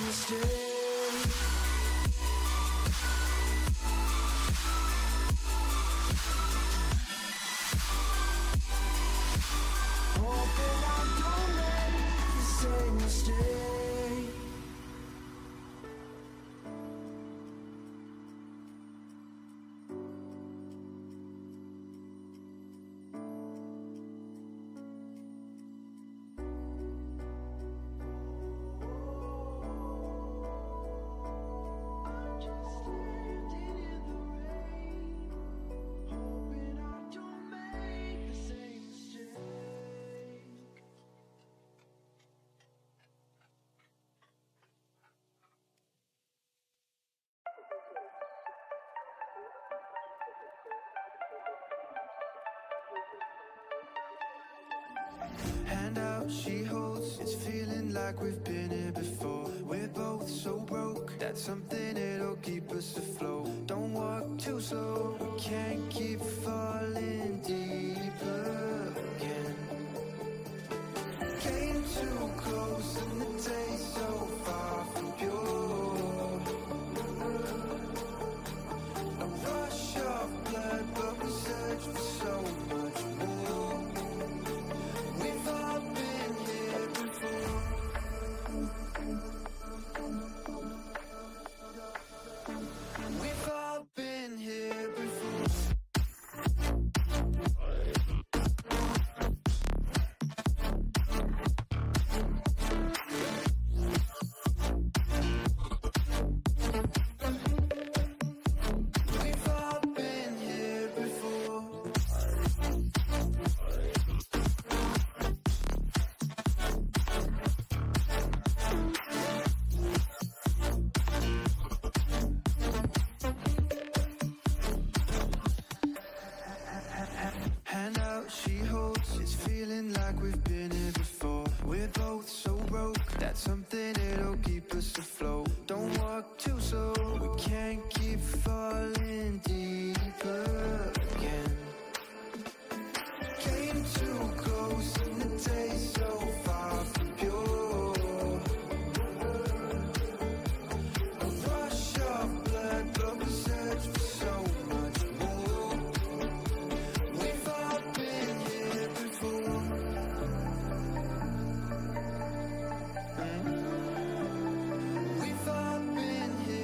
mistake. Hoping I don't make the same mistake. Hand out, she holds. It's feeling like we've been here before. We're both so broke. That's something that'll keep us afloat. Don't walk too slow. We can't keep falling deeper again. Came too close and the taste so far from pure. A rush of blood, but we search for so much more. We've all been here before. We've all been here before. We've all been here before. Hand out, she holds. It's feeling like we've been here before. We're both so broke. That's something that'll keep us afloat. Don't walk too slow. We can't keep falling deeper again. Came too close and the taste so far from pure. A rush of blood, but we search for so much more. We've all been here before. We've all been here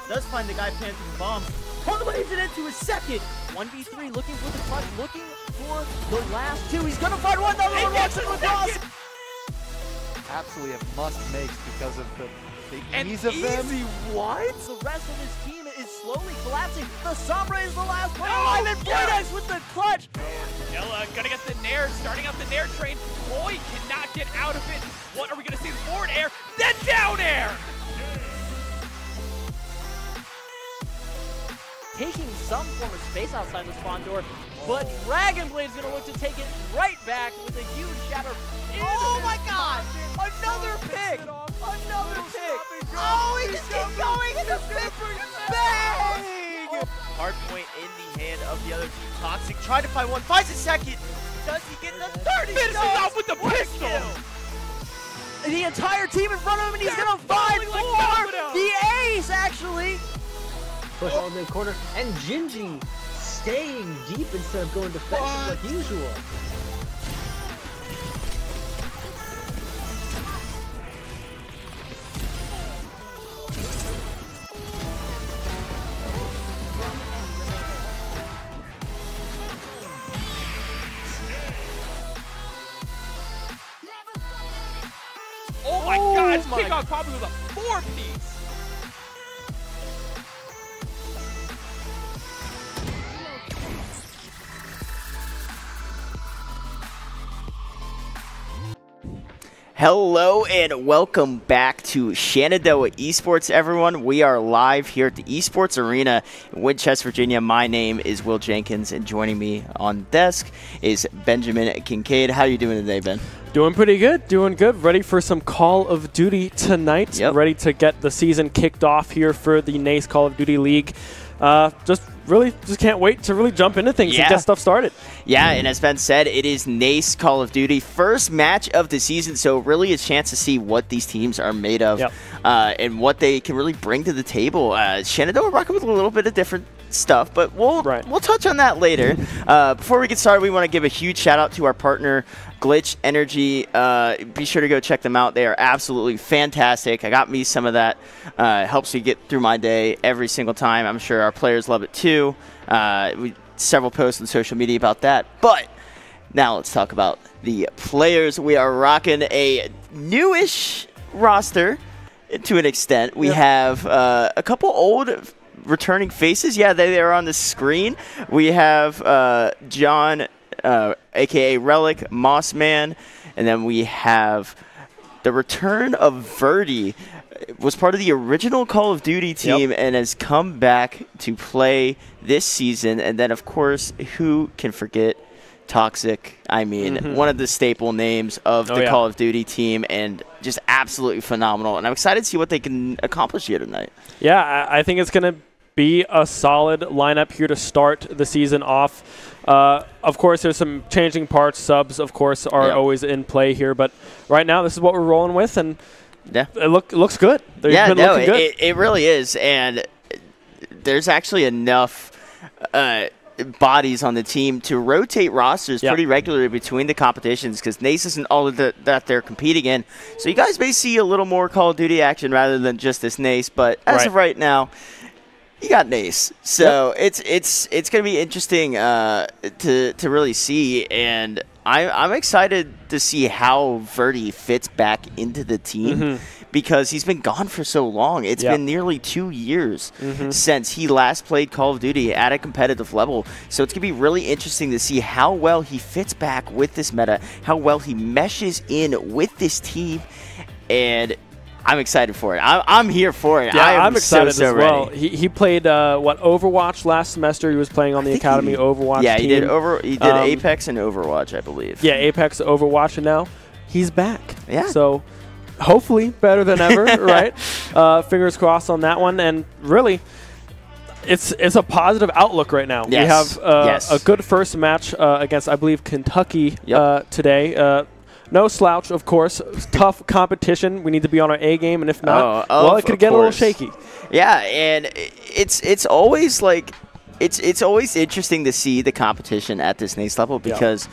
there. Does find the guy planting the bomb. Parlays it into his second. 1v3 looking for the clutch, looking for the last two. He's gonna find one that will rush him across. Absolutely a must-make because of the ease of them. What? The rest of his team is slowly collapsing. The Sombra is the last player alive, and Boydex with the clutch. Ella gonna get the Nair, starting up the Nair train. Boy cannot get out of it. What are we gonna see? Forward air, then down air. Taking some form of space outside the spawn door, but Dragon Blade's gonna look to take it right back with a huge shatter. Oh my god! Another pick! Another pick! Oh, he just keeps going and the pick bang! Hard point in the hand of the other team. Toxic trying to find one, finds a second. Does he get the third? He finishes off with the pistol! The entire team in front of him, and he's gonna find the ace actually. Push all the corner, and Gingy staying deep instead of going defensive like usual. Oh my god, his kickoff probably was a 4-piece. Hello and welcome back to Shenandoah Esports, everyone. We are live here at the Esports Arena in Winchester, Virginia. My name is Will Jenkins, and joining me on desk is Benjamin Kincaid. How are you doing today, Ben? Doing pretty good, doing good. Ready for some Call of Duty tonight. Yep. Ready to get the season kicked off here for the NACE Call of Duty League. Just can't wait to really jump into things and get stuff started. Yeah, and as Ben said, it is NACE Call of Duty. First match of the season, so really a chance to see what these teams are made of and what they can really bring to the table. Shenandoah rocking with a little bit of different stuff, but we'll touch on that later. Before we get started, we want to give a huge shout out to our partner, Glitch Energy. Be sure to go check them out. They are absolutely fantastic. I got me some of that. Helps me get through my day every single time. I'm sure our players love it too. Several posts on social media about that. But now let's talk about the players. We are rocking a newish roster to an extent. We have a couple old returning faces. Yeah, they are on the screen. We have John, a.k.a. Relic, Mossman, and then we have the return of Verdi. Was part of the original Call of Duty team and has come back to play this season. And then, of course, who can forget Toxic? I mean, one of the staple names of the Call of Duty team, and just absolutely phenomenal. And I'm excited to see what they can accomplish here tonight. Yeah, I think it's going to be a solid lineup here to start the season off. Of course, there's some changing parts. Subs, of course, are always in play here. But right now, this is what we're rolling with, and it looks good. It really is. And there's actually enough bodies on the team to rotate rosters pretty regularly between the competitions, because NACE isn't all that they're competing in. So you guys may see a little more Call of Duty action rather than just this NACE. But as of right now, you got NACE, so it's going to be interesting to really see, and I'm excited to see how Verdi fits back into the team because he's been gone for so long. It's been nearly 2 years since he last played Call of Duty at a competitive level, so it's going to be really interesting to see how well he fits back with this meta, how well he meshes in with this team, and I'm excited for it. I'm here for it. Yeah, I'm excited so as well. ready. He played Overwatch last semester. He was playing on the Academy Overwatch team. He did Apex and Overwatch, I believe. Yeah, Apex, Overwatch, and now he's back. Yeah. So hopefully better than ever, right? Fingers crossed on that one. And really, it's a positive outlook right now. Yes. We have a good first match against, I believe, Kentucky today. No slouch, of course. Tough competition. We need to be on our A game, and if not, well, it could get a little shaky. Yeah, and it's always like it's always interesting to see the competition at this NACE level, because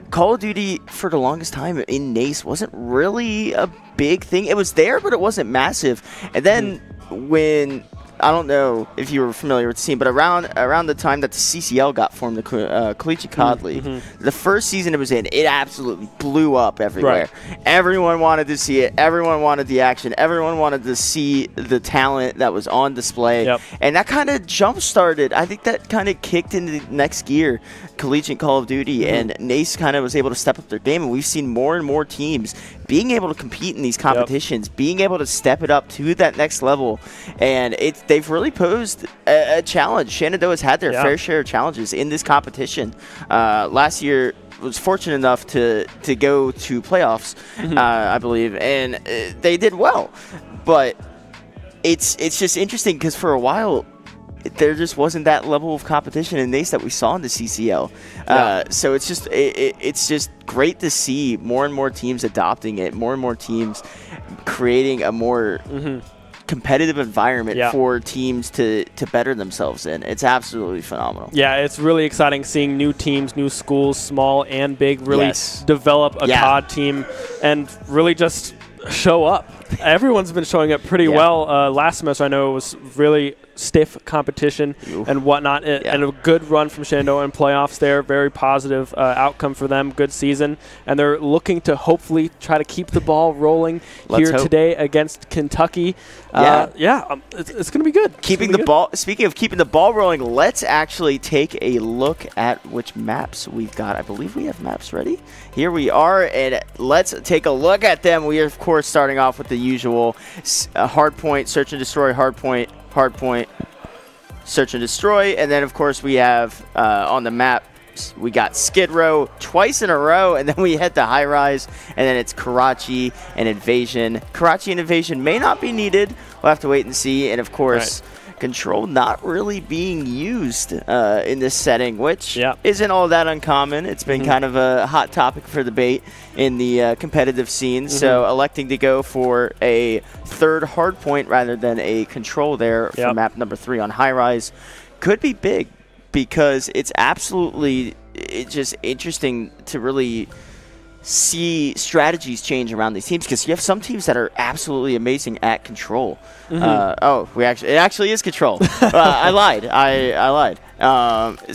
Call of Duty for the longest time in NACE wasn't really a big thing. It was there, but it wasn't massive. And then when I don't know if you were familiar with the scene, but around the time that the CCL got formed, the Collegiate COD League, the first season it was in, it absolutely blew up everywhere. Right. Everyone wanted to see it. Everyone wanted the action. Everyone wanted to see the talent that was on display. Yep. And that kind of jump-started. I think that kind of kicked into the next gear, Collegiate Call of Duty, and NACE kind of was able to step up their game, and we've seen more and more teams being able to compete in these competitions, being able to step it up to that next level, and they've really posed a challenge. Shenandoah has had their fair share of challenges in this competition. Last year was fortunate enough to go to playoffs, I believe, and they did well. But it's just interesting because for a while there just wasn't that level of competition in NACE that we saw in the CCL. So it's just great to see more and more teams adopting it, more and more teams creating a more competitive environment for teams to better themselves in. It's absolutely phenomenal. Yeah, it's really exciting seeing new teams, new schools, small and big, really develop a COD team and really just show up. Everyone's been showing up pretty well. Last semester, I know it was really stiff competition and whatnot, and a good run from Shenandoah in playoffs there. Very positive outcome for them. Good season, and they're looking to hopefully try to keep the ball rolling today against Kentucky. It's going to be good. Speaking of keeping the ball rolling, let's actually take a look at which maps we've got. I believe we have maps ready. Here we are, and let's take a look at them. We are, of course, starting off with the usual hardpoint, search and destroy, hardpoint, search and destroy, and then of course we have on the map we got Skid Row twice in a row, and then we head to High Rise, and then it's Karachi and Invasion. Karachi and Invasion may not be needed. We'll have to wait and see, and of course Control not really being used in this setting, which isn't all that uncommon. It's been kind of a hot topic for debate in the competitive scene, so electing to go for a third hardpoint rather than a Control there for map number 3 on High Rise could be big, because it's just interesting to really see strategies change around these teams, because you have some teams that are absolutely amazing at Control. It actually is Control. I lied.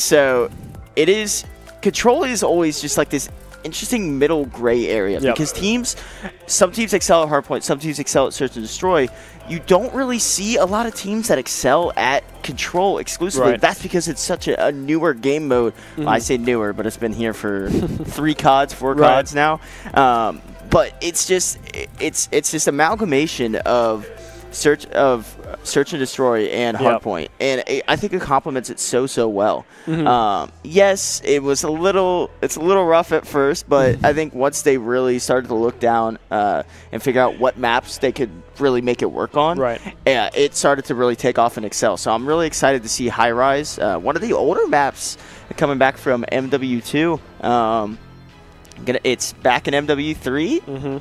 So it is, Control is always just like this interesting middle gray area, because some teams excel at hardpoint, some teams excel at search and destroy. You don't really see a lot of teams that excel at Control exclusively. That's because it's such a newer game mode. Well, I say newer, but it's been here for 4 CODs now. But it's just amalgamation of search and destroy and hardpoint, and I think it complements it so well. Yes, it's a little rough at first, but I think once they really started to look down and figure out what maps they could really make it work on, it started to really take off and excel. So I'm really excited to see High Rise, one of the older maps coming back from MWIII. It's back in MW3.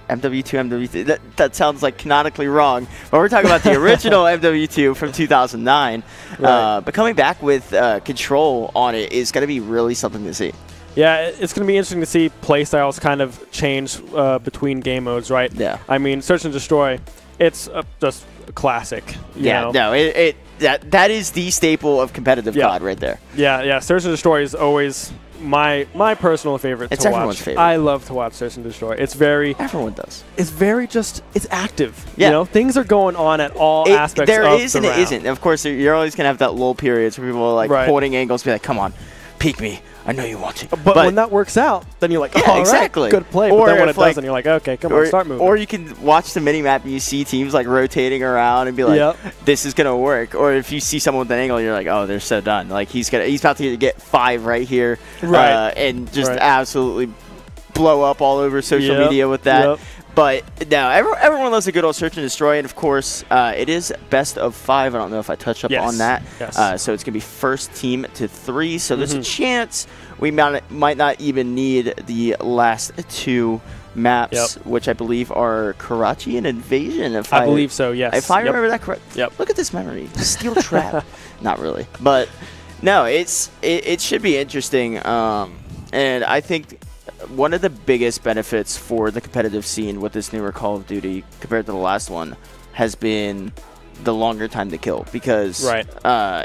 MW2, that sounds like canonically wrong, but we're talking about the original MW2 from 2009. But coming back with Control on it is going to be really something to see. Yeah, it's going to be interesting to see playstyles kind of change between game modes, right? Yeah. I mean, Search and Destroy, it's just a classic. You know? No, that is the staple of competitive COD right there. Yeah. Search and Destroy is always my personal favorite to watch. It's everyone's favorite. I love to watch Search and Destroy. It's very... Everyone does. It's very just... It's active. Yeah. You know, things are going on at all aspects of the round. There is and it isn't. Of course, you're always going to have that lull periods where people are like holding angles, be like, come on, peek me. I know you want to. But when that works out, then you're like, oh, exactly. Good play. But then when it doesn't, you're like, okay, come on, start moving. Or you can watch the mini-map and you see teams like rotating around and be like, this is going to work. Or if you see someone with an angle, you're like, oh, they're so done. Like, he's about to get 5 right here. And just absolutely blow up all over social media with that. But no, everyone loves a good old Search and Destroy, and of course, it is best of 5. I don't know if I touched up on that. So it's going to be first team to 3. So there's a chance we might not even need the last 2 maps, which I believe are Karachi and Invasion. I believe so, yes. If I remember that correct. Look at this memory. Steel trap. Not really. But no, it should be interesting. And I think one of the biggest benefits for the competitive scene with this newer Call of Duty compared to the last one has been the longer time to kill because Right.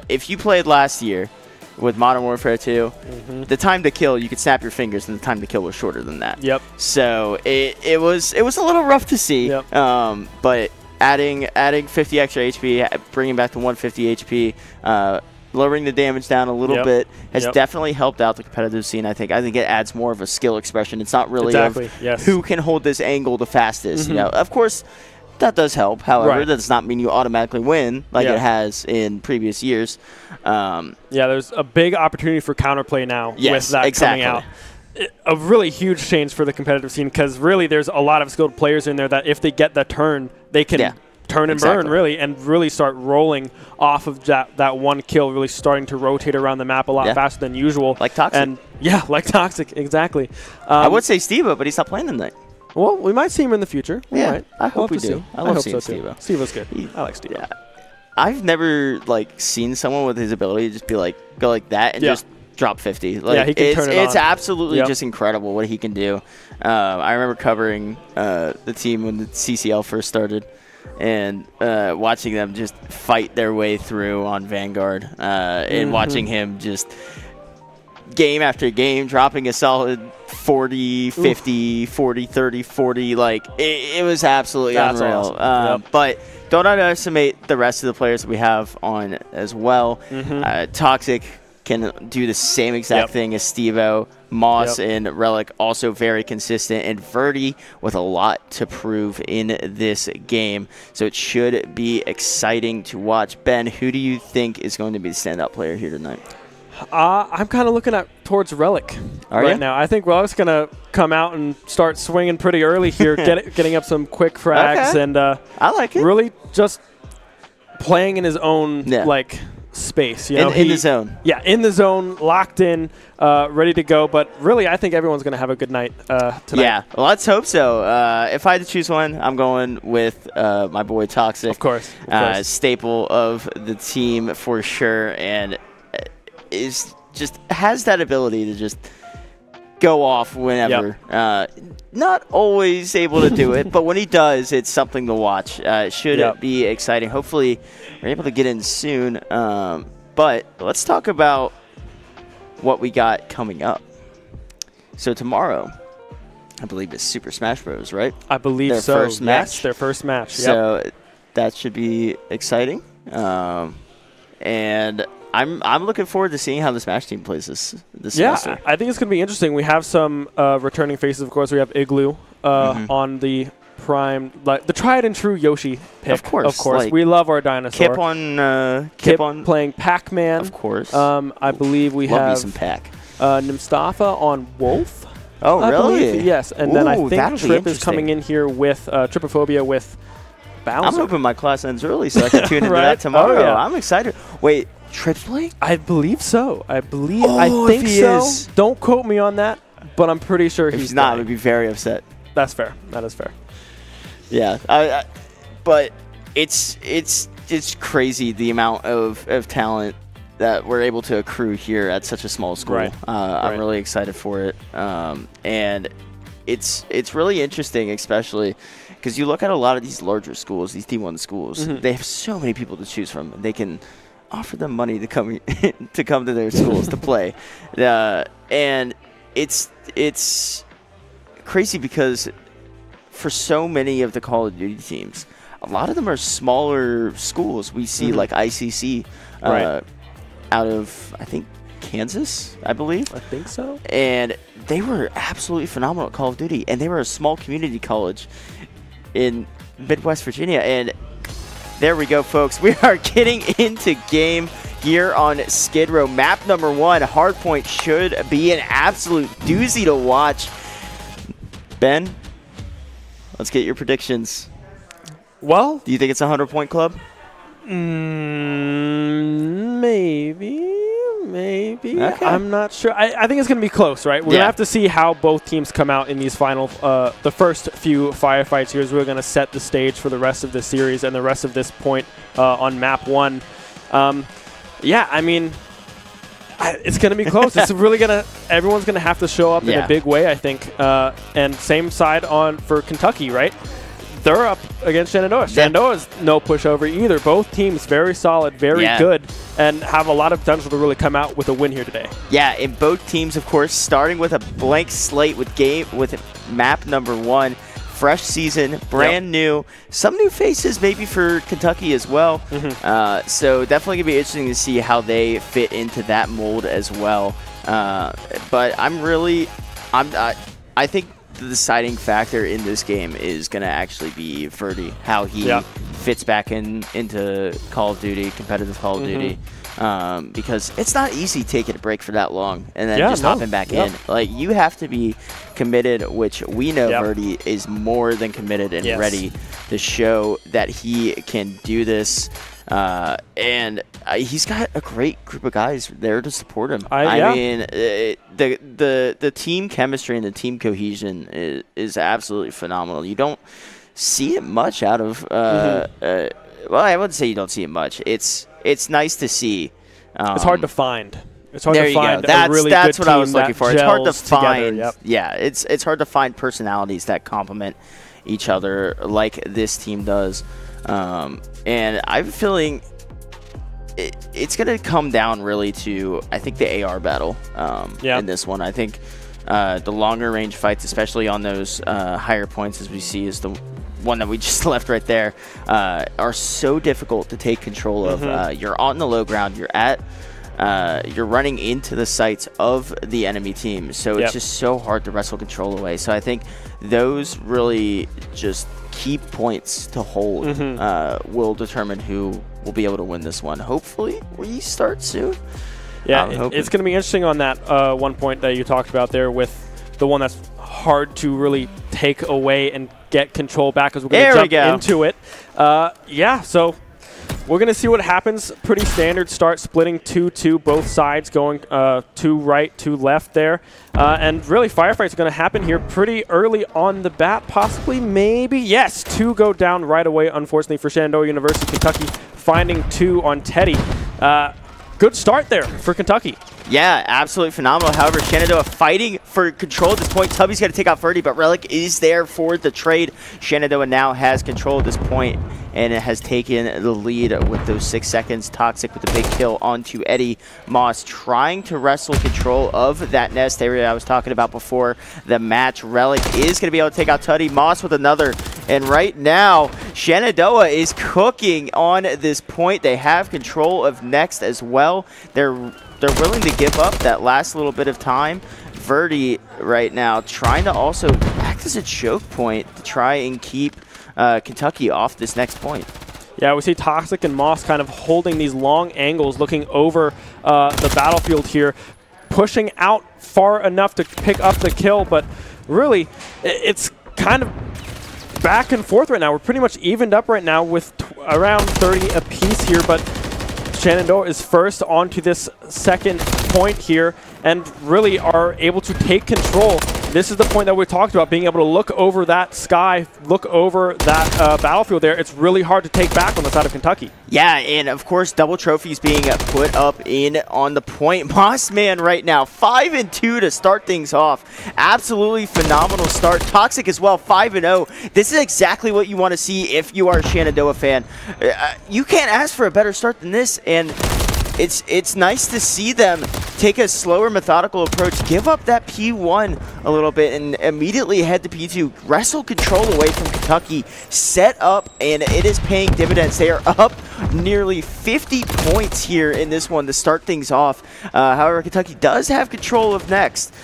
If you played last year with Modern Warfare 2, the time to kill, you could snap your fingers, and the time to kill was shorter than that. Yep. So it was a little rough to see. Yep. But adding 50 extra HP, bringing back to 150 HP, lowering the damage down a little bit has definitely helped out the competitive scene. I think it adds more of a skill expression. It's not really of who can hold this angle the fastest. You know, of course, that does help. However, that does not mean you automatically win like it has in previous years. There's a big opportunity for counterplay now with that coming out. A really huge change for the competitive scene because really there's a lot of skilled players in there that if they get the turn, they can turn and burn really and really start rolling off of that one kill, really starting to rotate around the map a lot faster than usual. Like Toxic. And like Toxic, exactly. I would say Steve-O, but he's not playing tonight. Well, we might see him in the future. I hope we do. See. I love seeing so Steve-O. Steve-O's good. I like Steve-O. Yeah. I've never seen someone with his ability to just be go like that and just drop 50. He can turn it on. It's absolutely just incredible what he can do. I remember covering the team when the CCL first started and watching them just fight their way through on Vanguard and watching him just game after game dropping a solid 40, 50, 40, 30, 40. It was absolutely unreal. Awesome. But don't underestimate the rest of the players that we have on as well. Toxic can do the same exact thing as Steve-O. Moss and Relic also very consistent, and Verdi with a lot to prove in this game. So it should be exciting to watch. Ben, who do you think is going to be the standout player here tonight? I'm kind of looking towards Relic now. I think Relic's going to come out and start swinging pretty early here, getting up some quick frags, and I like it. Really just playing in his own space. You know, in the zone. Yeah, in the zone, locked in, ready to go. But really, I think everyone's going to have a good night tonight. Yeah, well, let's hope so. If I had to choose one, I'm going with my boy Toxic. Of course. Staple of the team for sure, and has that ability to just go off whenever. Not always able to do it, but when he does, it's something to watch. It should be exciting. Hopefully, we're able to get in soon. But let's talk about what we got coming up. So tomorrow, I believe it's Super Smash Bros., right? I believe their so. First match. Yes, their first match. So that should be exciting. And I'm looking forward to seeing how the Smash team plays this semester. I think it's going to be interesting. We have some returning faces. Of course, we have Igloo on the prime, the tried and true Yoshi pick. Of course. We love our dinosaur. Kip on playing Pac-Man. Of course. I believe we love have me some Pac. Nimstafa on Wolf. Oh, I really? believe, yes. And then I think Trip is coming in here with Tripophobia with Bowser. I'm hoping my class ends early so I can tune into that tomorrow. Oh, yeah. I'm excited. Wait, Trip's playing? I believe so. I think so. Is. Don't quote me on that, but I'm pretty sure he's not. I would be very upset. That's fair. That is fair. Yeah, but it's crazy the amount of talent that we're able to accrue here at such a small school. Right. I'm really excited for it, and it's really interesting, especially because you look at a lot of these larger schools, these D1 schools. They have so many people to choose from. They can offer them money to come to their schools to play, and it's crazy because for so many of the Call of Duty teams, a lot of them are smaller schools. We see like ICC out of, I think, Kansas, I believe. I think so. And they were absolutely phenomenal at Call of Duty, and they were a small community college in Midwest Virginia. And there we go, folks. We are getting into game here on Skid Row. Map number 1, Hardpoint, should be an absolute doozy to watch. Ben, let's get your predictions. Well, do you think it's a 100-point club? Maybe. Okay. I'm not sure. I think it's going to be close, right? We're going to have to see how both teams come out in these final, the first few firefights here is really going to set the stage for the rest of the series and the rest of this point on map 1. I mean, it's going to be close. It's really going to, everyone's going to have to show up in a big way, I think. And same side for Kentucky, right? they're up against Shenandoah. Shenandoah's no pushover either. Both teams very solid, very good, and have a lot of potential to really come out with a win here today. Yeah, and both teams, of course, starting with a blank slate with map number 1. Fresh season, brand new, some new faces maybe for Kentucky as well. So definitely gonna be interesting to see how they fit into that mold as well. But I think the deciding factor in this game is gonna actually be VOD, how he fits back into Call of Duty, competitive Call of Duty. Because it's not easy taking a break for that long and then just hopping back in. Like, you have to be committed, which we know VOD is more than committed and ready to show that he can do this. And he's got a great group of guys there to support him. I mean, the team chemistry and the team cohesion is absolutely phenomenal. You don't see it much out of well, I wouldn't say you don't see it much. It's nice to see. It's hard to find. It's hard to find that's, a really that's good what team I was looking for. It's hard to find. Together, Yeah, it's hard to find personalities that complement each other like this team does. And I'm feeling it's going to come down really to, I think, the AR battle in this one. I think the longer range fights, especially on those higher points, as we see, is the one that we just left right there, are so difficult to take control of. You're on the low ground. You're running into the sights of the enemy team, so it's just so hard to wrestle control away. So I think those really just key points to hold will determine who will be able to win this one. Hopefully, we start soon. Yeah, it's going to be interesting on that one point that you talked about there with the one that's hard to really take away and get control back, as we're going to jump into it. So we're going to see what happens. Pretty standard start, splitting 2-2, both sides going 2 right, 2 left there. And really, firefights are going to happen here pretty early on the bat, possibly, maybe. Yes, 2 go down right away, unfortunately, for Shenandoah University, Kentucky, finding 2 on Teddy. Good start there for Kentucky. Yeah, absolutely phenomenal. However, Shenandoah fighting for control at this point. Tubby's got to take out VOD, but Relic is there for the trade. Shenandoah now has control at this point, and it has taken the lead with those 6 seconds. Toxic with the big kill onto Eddie. Moss trying to wrestle control of that nest area I was talking about before the match. Relic is going to be able to take out Tuddy. Moss with another. And right now, Shenandoah is cooking on this point. They have control of next as well. They're willing to give up that last little bit of time. VOD right now trying to also act as a choke point to try and keep Kentucky off this next point. Yeah, we see Toxic and Moss kind of holding these long angles, looking over the battlefield here, pushing out far enough to pick up the kill, but really, it's kind of back and forth right now. We're pretty much evened up right now with around 30 apiece here, but Shenandoah is first onto this second point here and really are able to take control. This is the point that we talked about, being able to look over that sky, look over that battlefield there. It's really hard to take back on the side of Kentucky. Yeah, and of course, double trophies being put up in on the point. Mossman right now, 5-2 to start things off. Absolutely phenomenal start. Toxic as well, 5-0. This is exactly what you want to see if you are a Shenandoah fan. You can't ask for a better start than this, and it's nice to see them take a slower, methodical approach, give up that P1 a little bit, and immediately head to P2, wrestle control away from Kentucky, set up, and it is paying dividends. They are up nearly 50 points here in this one to start things off. However, Kentucky does have control of next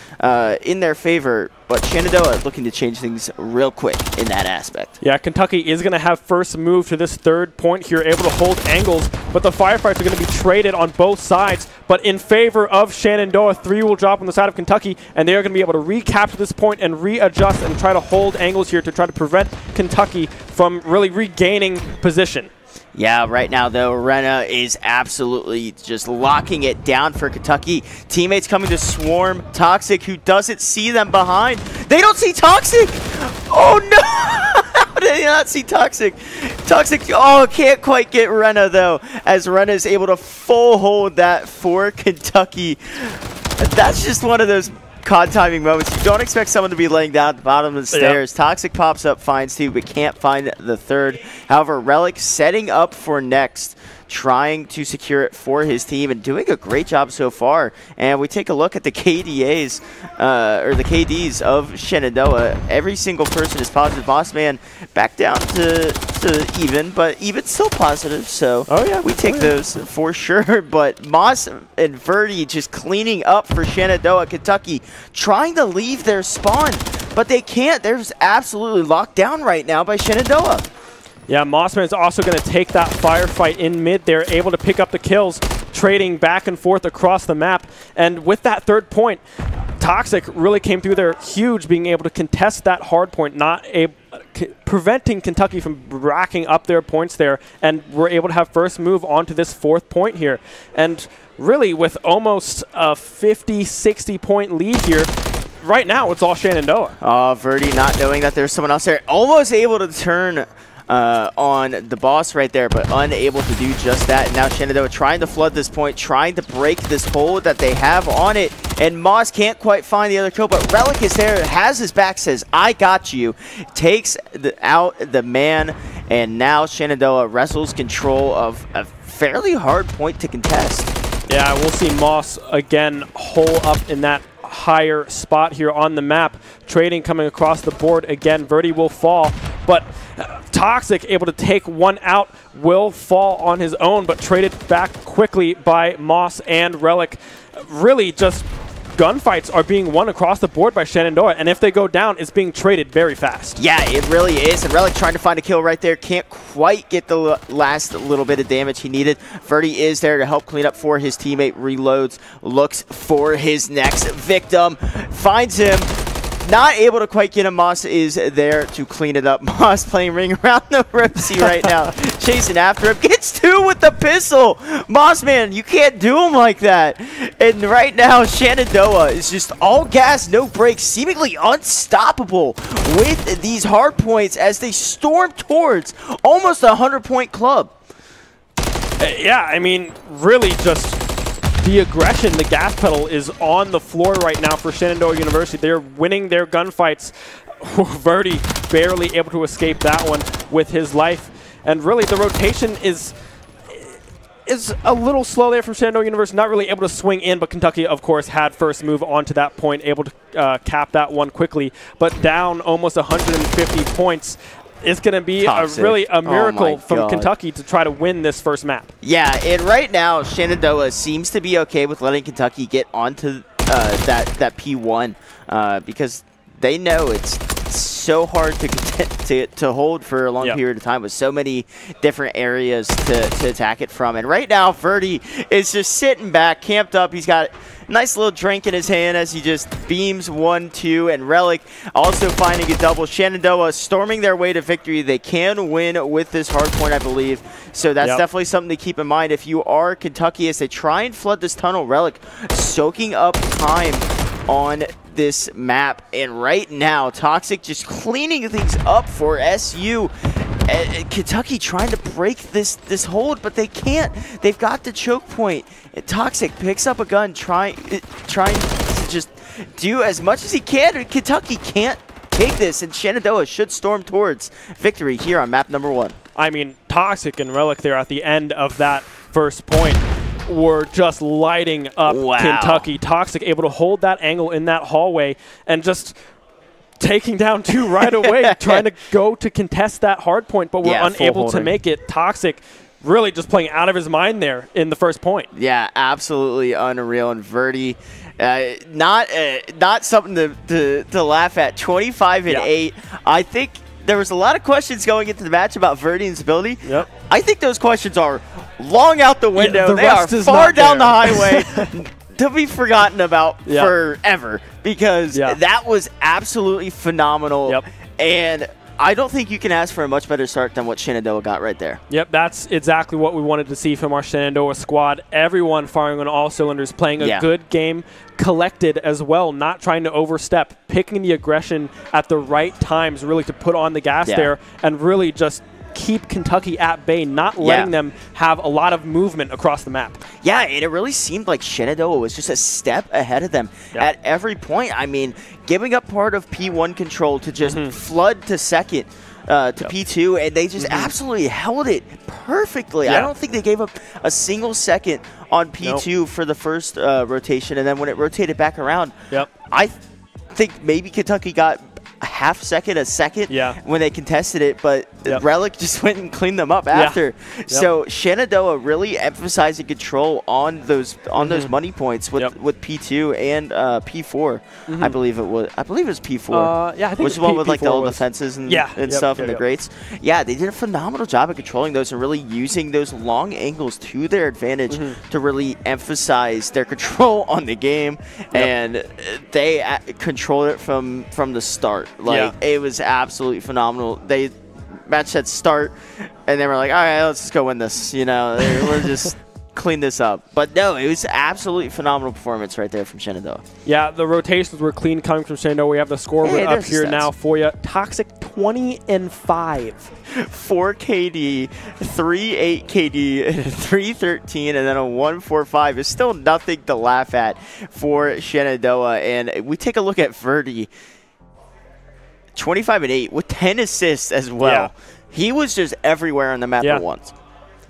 in their favor, but Shenandoah looking to change things real quick in that aspect. Yeah, Kentucky is going to have first move to this third point here, able to hold angles, but the firefights are going to be traded on both sides, but in favor of Shenandoah. 3 will drop on the side of Kentucky, and they are going to be able to recapture this point and readjust and try to hold angles here to try to prevent Kentucky from really regaining position. Yeah, right now, though, Rena is absolutely just locking it down for Kentucky. Teammates coming to swarm Toxic, who doesn't see them behind. They don't see Toxic! Oh, no! How did they not see Toxic? Toxic, oh, can't quite get Rena, though, as Rena is able to full hold that for Kentucky. That's just one of those COD timing moments. You don't expect someone to be laying down at the bottom of the stairs. Toxic pops up, finds 2, but can't find the 3rd. However, Relic setting up for next, trying to secure it for his team and doing a great job so far. And we take a look at the KDAs, or the KDs of Shenandoah. Every single person is positive. Mossman back down to even, but even still positive. So we take those for sure. But Moss and Verdi just cleaning up for Shenandoah, Kentucky, trying to leave their spawn, but they can't. They're just absolutely locked down right now by Shenandoah. Yeah, Mossman is also going to take that firefight in mid. They're able to pick up the kills, trading back and forth across the map. And with that 3rd point, Toxic really came through there huge, being able to contest that hard point, preventing Kentucky from racking up their points there. And we're able to have first move onto this 4th point here. And really, with almost a 50, 60 point lead here, right now it's all Shenandoah. Oh, Verdi not knowing that there's someone else there. Almost able to turn on the boss right there, but unable to do just that. Now Shenandoah trying to flood this point, trying to break this hold that they have on it, and Moss can't quite find the other kill, but Relic is there, has his back, says, I got you, takes out the man, and now Shenandoah wrestles control of a fairly hard point to contest. Yeah, we'll see Moss again hole up in that higher spot here on the map. Trading coming across the board again. Verdi will fall, but Toxic able to take one out, will fall on his own, but traded back quickly by Moss and Relic. Really just gunfights are being won across the board by Shenandoah, and if they go down, it's being traded very fast. Yeah, it really is, and Relic trying to find a kill right there. Can't quite get the last little bit of damage he needed. Verdi is there to help clean up for his teammate. Reloads, looks for his next victim, finds him. Not able to quite get him. Moss is there to clean it up. Moss playing ring around the ripsy right now. Chasing after him. Gets 2 with the pistol. Moss, man, you can't do him like that. And right now, Shenandoah is just all gas, no brakes, seemingly unstoppable with these hard points as they storm towards almost a 100-point club. Yeah, I mean, really just the aggression, the gas pedal is on the floor right now for Shenandoah University. They're winning their gunfights. Verdi barely able to escape that one with his life. And really, the rotation is a little slow there from Shenandoah University, not really able to swing in, but Kentucky, of course, had first move onto that point, able to cap that one quickly, but down almost 150 points. It's going to be really a miracle from Kentucky to try to win this first map. Yeah, and right now, Shenandoah seems to be okay with letting Kentucky get onto that P1 because they know it's so hard to hold for a long period of time with so many different areas to attack it from. And right now, Verdi is just sitting back, camped up. He's got a nice little drink in his hand as he just beams 1-2, and Relic also finding a double. Shenandoah storming their way to victory. They can win with this hard point, I believe. So that's definitely something to keep in mind if you are Kentucky as they try and flood this tunnel. Relic soaking up time on this map, and right now Toxic just cleaning things up for SU. Kentucky trying to break this hold, but they can't. They've got the choke point. Toxic picks up a gun, trying to just do as much as he can. Kentucky can't take this, and Shenandoah should storm towards victory here on map number 1. I mean, Toxic and Relic there at the end of that first point were just lighting up Kentucky. Toxic able to hold that angle in that hallway and just taking down 2 right away, trying to go to contest that hard point, but we're unable to make it. Toxic really just playing out of his mind there in the first point. Yeah, absolutely unreal. And Verdi, not something to laugh at. 25-8. I think there was a lot of questions going into the match about Verdi and his ability. Yep. I think those questions are long out the window. Yeah, they are far down the highway to be forgotten about forever, because that was absolutely phenomenal. And I don't think you can ask for a much better start than what Shenandoah got right there. Yep, that's exactly what we wanted to see from our Shenandoah squad. Everyone firing on all cylinders, playing a good game, collected as well, not trying to overstep, picking the aggression at the right times really to put on the gas there and really just keep Kentucky at bay, not letting them have a lot of movement across the map. Yeah, and it really seemed like Shenandoah was just a step ahead of them at every point. I mean, giving up part of P1 control to just flood to second to P2, and they just absolutely held it perfectly. I don't think they gave up a single second on P2 for the first rotation, and then when it rotated back around, I think maybe Kentucky got a half second, a second when they contested it, but Relic just went and cleaned them up after. So Shenandoah really emphasizing control on those money points with P2 and P4. I believe it was. I believe it was P4. Yeah, I think which is one with like the old defenses and stuff and the greats. Yeah, they did a phenomenal job of controlling those and really using those long angles to their advantage to really emphasize their control on the game, and they controlled it from the start. Like it was absolutely phenomenal. They match said start, and they were like, all right, let's just go win this. You know, we'll just clean this up. But no, it was absolutely phenomenal performance right there from Shenandoah. Yeah, the rotations were clean coming from Shenandoah. We have the score up here now for you. Toxic 20-5. 4 KD, 3-8 KD, 3-13, and then a 1-4-5 is still nothing to laugh at for Shenandoah. And we take a look at VOD. 25-8 with 10 assists as well. He was just everywhere on the map at once.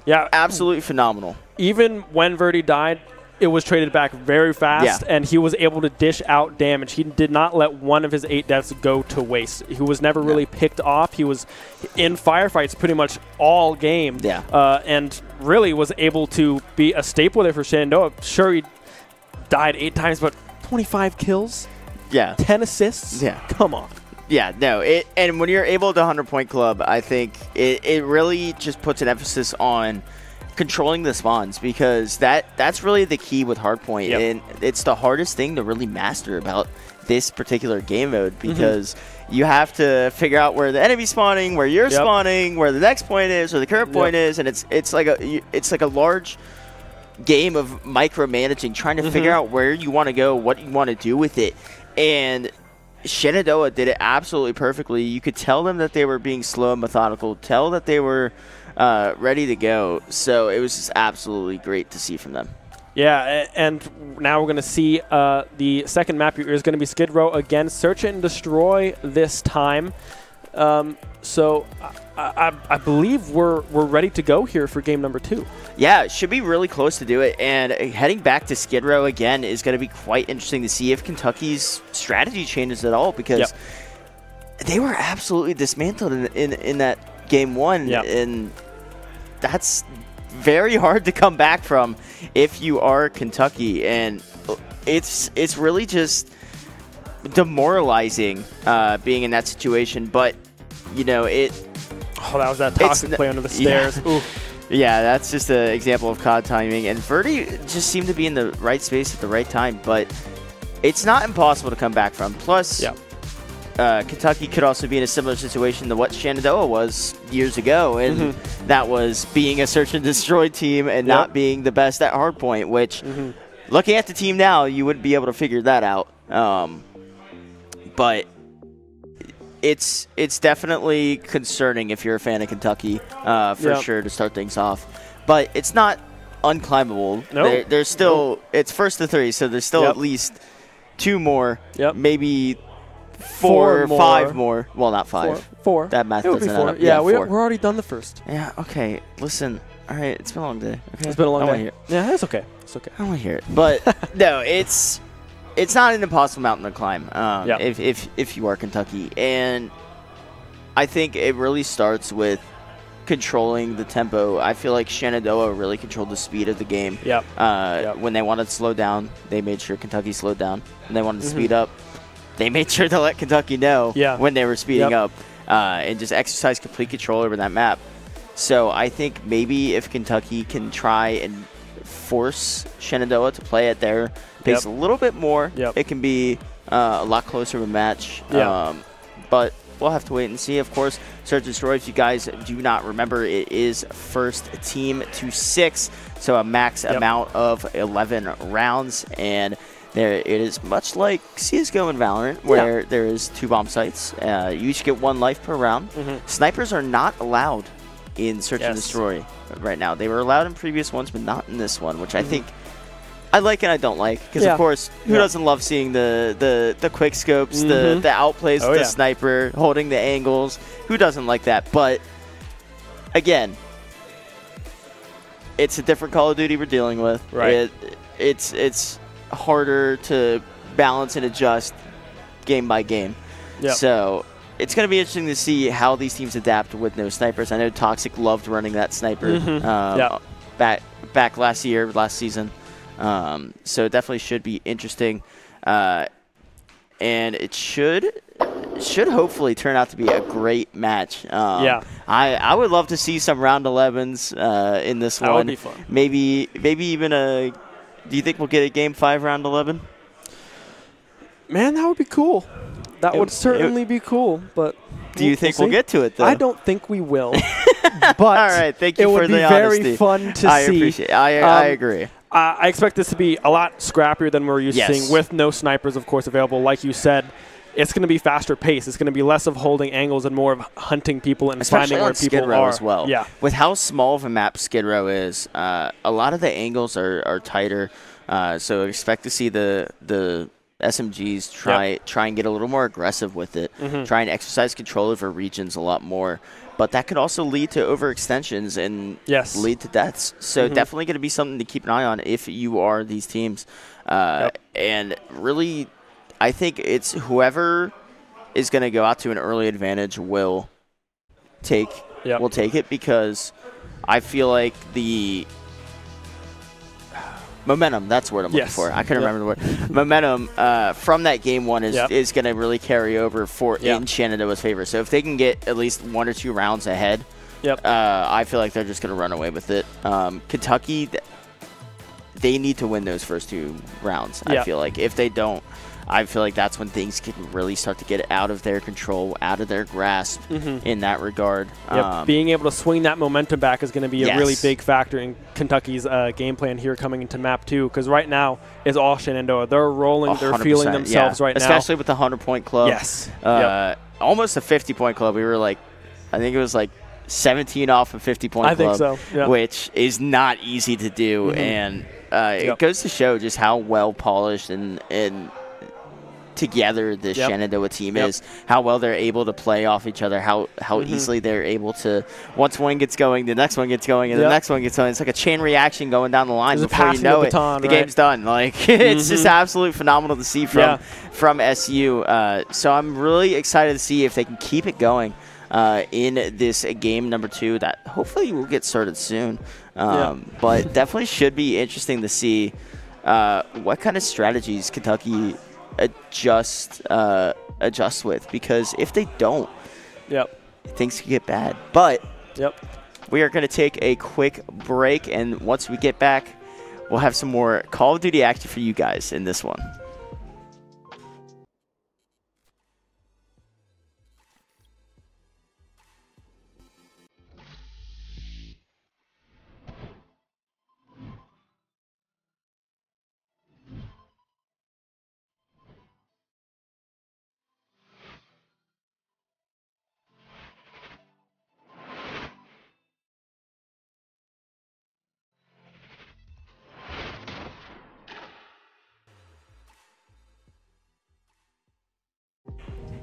Yeah, absolutely phenomenal. Even when VOD died, it was traded back very fast, and he was able to dish out damage. He did not let one of his 8 deaths go to waste. He was never really picked off. He was in firefights pretty much all game, and really was able to be a staple there for Shenandoah. Sure, he died 8 times, but 25 kills, 10 assists. Come on. Yeah, no, and when you're able to 100-point club, I think it really just puts an emphasis on controlling the spawns, because that's really the key with hardpoint, and it's the hardest thing to really master about this particular game mode, because you have to figure out where the enemy's spawning, where you're spawning, where the next point is, where the current point is, and it's like a large game of micromanaging, trying to figure out where you want to go, what you want to do with it, and Shenandoah did it absolutely perfectly. You could tell them that they were being slow and methodical, tell that they were ready to go. So it was just absolutely great to see from them. Yeah, and now we're going to see the second map here is going to be Skid Row again. Search and destroy this time. So I believe we're ready to go here for game number 2. Yeah, it should be really close to do it. And heading back to Skid Row again is going to be quite interesting to see if Kentucky's strategy changes at all, because they were absolutely dismantled in that game 1. And that's very hard to come back from if you are Kentucky. And it's really just demoralizing being in that situation. But, you know, oh, that was that toxic play under the stairs. Yeah, that's just an example of COD timing. And VOD just seemed to be in the right space at the right time, but it's not impossible to come back from. Plus, Kentucky could also be in a similar situation to what Shenandoah was years ago, and that was being a search and destroy team and not being the best at hardpoint, which, looking at the team now, you wouldn't be able to figure that out. But it's definitely concerning if you're a fan of Kentucky, for sure, to start things off. But it's not unclimbable. There's still it's first to 3, so there's still at least 2 more, maybe 4 or 5 more. Well, not 5. 4. That math doesn't add up. Yeah, we're already done the first. Yeah. Okay. Listen. All right. It's been a long day. Okay. It's been a long day. I want to hear it. Yeah, it's okay. It's okay. I want to hear it. But no, it's not an impossible mountain to climb. If you are Kentucky, and I think it really starts with controlling the tempo. I feel like Shenandoah really controlled the speed of the game. When they wanted to slow down, they made sure Kentucky slowed down. When they wanted to speed up, they made sure to let Kentucky know when they were speeding up, and just exercise complete control over that map. So I think maybe if Kentucky can try and force Shenandoah to play at their pace a little bit more, it can be a lot closer of a match. But we'll have to wait and see. Of course, Search and Destroy, if you guys do not remember, it is first team to 6, so a max amount of 11 rounds. And there it is much like CSGO and Valorant, where there is 2 bomb sites. You each get 1 life per round. Snipers are not allowed in Search and Destroy right now. They were allowed in previous ones, but not in this one, which I think I like and I don't like. Because, of course, who doesn't love seeing the quick scopes, the outplays with the sniper, holding the angles? Who doesn't like that? But, again, it's a different Call of Duty we're dealing with. Right. It's harder to balance and adjust game by game. Yep. So it's going to be interesting to see how these teams adapt with no snipers. I know Toxic loved running that sniper back last season. So it definitely should be interesting. And it should hopefully turn out to be a great match. I would love to see some round 11s in this one. That would be fun. Maybe even a. Do you think we'll get a game 5 round 11? Man, that would be cool. That would certainly be cool. But do you think we'll get to it though? I don't think we will. But all right, thank you for the honesty. It would be very fun to see. I appreciate it. I agree. I expect this to be a lot scrappier than we're used to seeing, with no snipers, of course, available. Like you said, it's going to be faster paced. It's going to be less of holding angles and more of hunting people and finding where people Skid Row are. As well. Yeah. With how small of a map Skid Row is, a lot of the angles are tighter. So expect to see the SMGs try and get a little more aggressive with it. Try and exercise control over regions a lot more. But that could also lead to overextensions and lead to deaths. So definitely going to be something to keep an eye on if you are these teams. And really, I think it's whoever is going to go out to an early advantage will take it, because I feel like the momentum, that's the word I'm looking for. I couldn't remember the word. Momentum from that game one is going to really carry over in Shenandoah's favor. So if they can get at least 1 or 2 rounds ahead, I feel like they're just going to run away with it. Kentucky, they need to win those first 2 rounds, I feel like. If they don't, I feel like that's when things can really start to get out of their control, out of their grasp in that regard. Being able to swing that momentum back is going to be a really big factor in Kentucky's game plan here coming into map 2, because right now is all Shenandoah. They're rolling, they're feeling themselves right now. Especially with the 100-point club. Almost a 50-point club. We were like, I think it was like 17 off a 50-point club. I think so, which is not easy to do. And it goes to show just how well polished and together the Shenandoah team is, how well they're able to play off each other, how easily they're able to, once one gets going, the next one gets going, and the next one gets going. It's like a chain reaction going down the line. Before you know it, the game's done. Like it's just absolutely phenomenal to see from SU. So I'm really excited to see if they can keep it going in this game number 2 that hopefully will get started soon. But definitely should be interesting to see what kind of strategies Kentucky adjust with, because if they don't, things could get bad. But we are going to take a quick break, and once we get back, we'll have some more Call of Duty action for you guys in this one.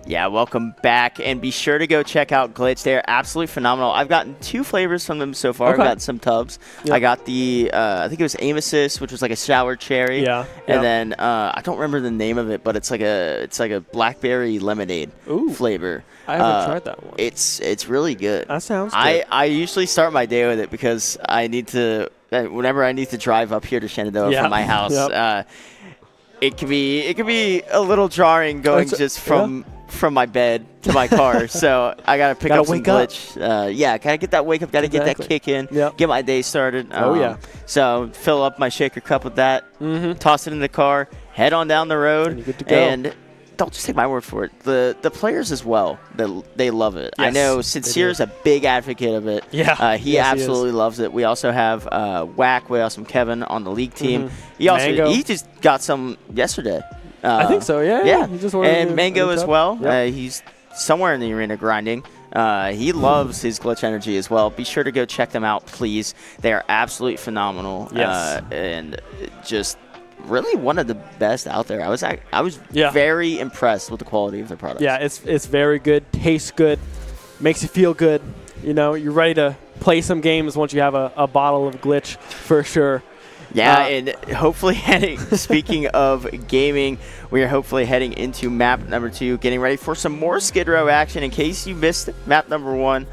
Yeah, welcome back, and be sure to go check out Glitch. They're absolutely phenomenal. I've gotten 2 flavors from them so far. I've gotten some tubs. I got the, I think it was Aim Assist, which was like a sour cherry. And then I don't remember the name of it, but it's like a blackberry lemonade flavor. I haven't tried that one. It's really good. That sounds good. I usually start my day with it because I need to, whenever I need to drive up here to Shenandoah from my house, it can be a little jarring going from my bed to my car. So I got to pick up some Glitch. Gotta get that wake up, gotta get that kick in, get my day started. So fill up my shaker cup with that, toss it in the car, head on down the road, and you're good to go. And don't just take my word for it. The players as well, they love it. I know Sincere's a big advocate of it. He absolutely loves it. We also have Whack. We also have Kevin on the league team. He just got some yesterday. I think so, yeah. He just ordered and Mango as well. He's somewhere in the arena grinding. He loves his glitch energy as well. Be sure to go check them out, please. They are absolutely phenomenal. Yes. And just really one of the best out there. I was very impressed with the quality of their products. Yeah, it's very good, tastes good, makes you feel good. You know, you're ready to play some games once you have a bottle of glitch for sure. Yeah, and hopefully speaking of gaming, we are hopefully heading into map number 2, getting ready for some more Skid Row action. In case you missed map number 1,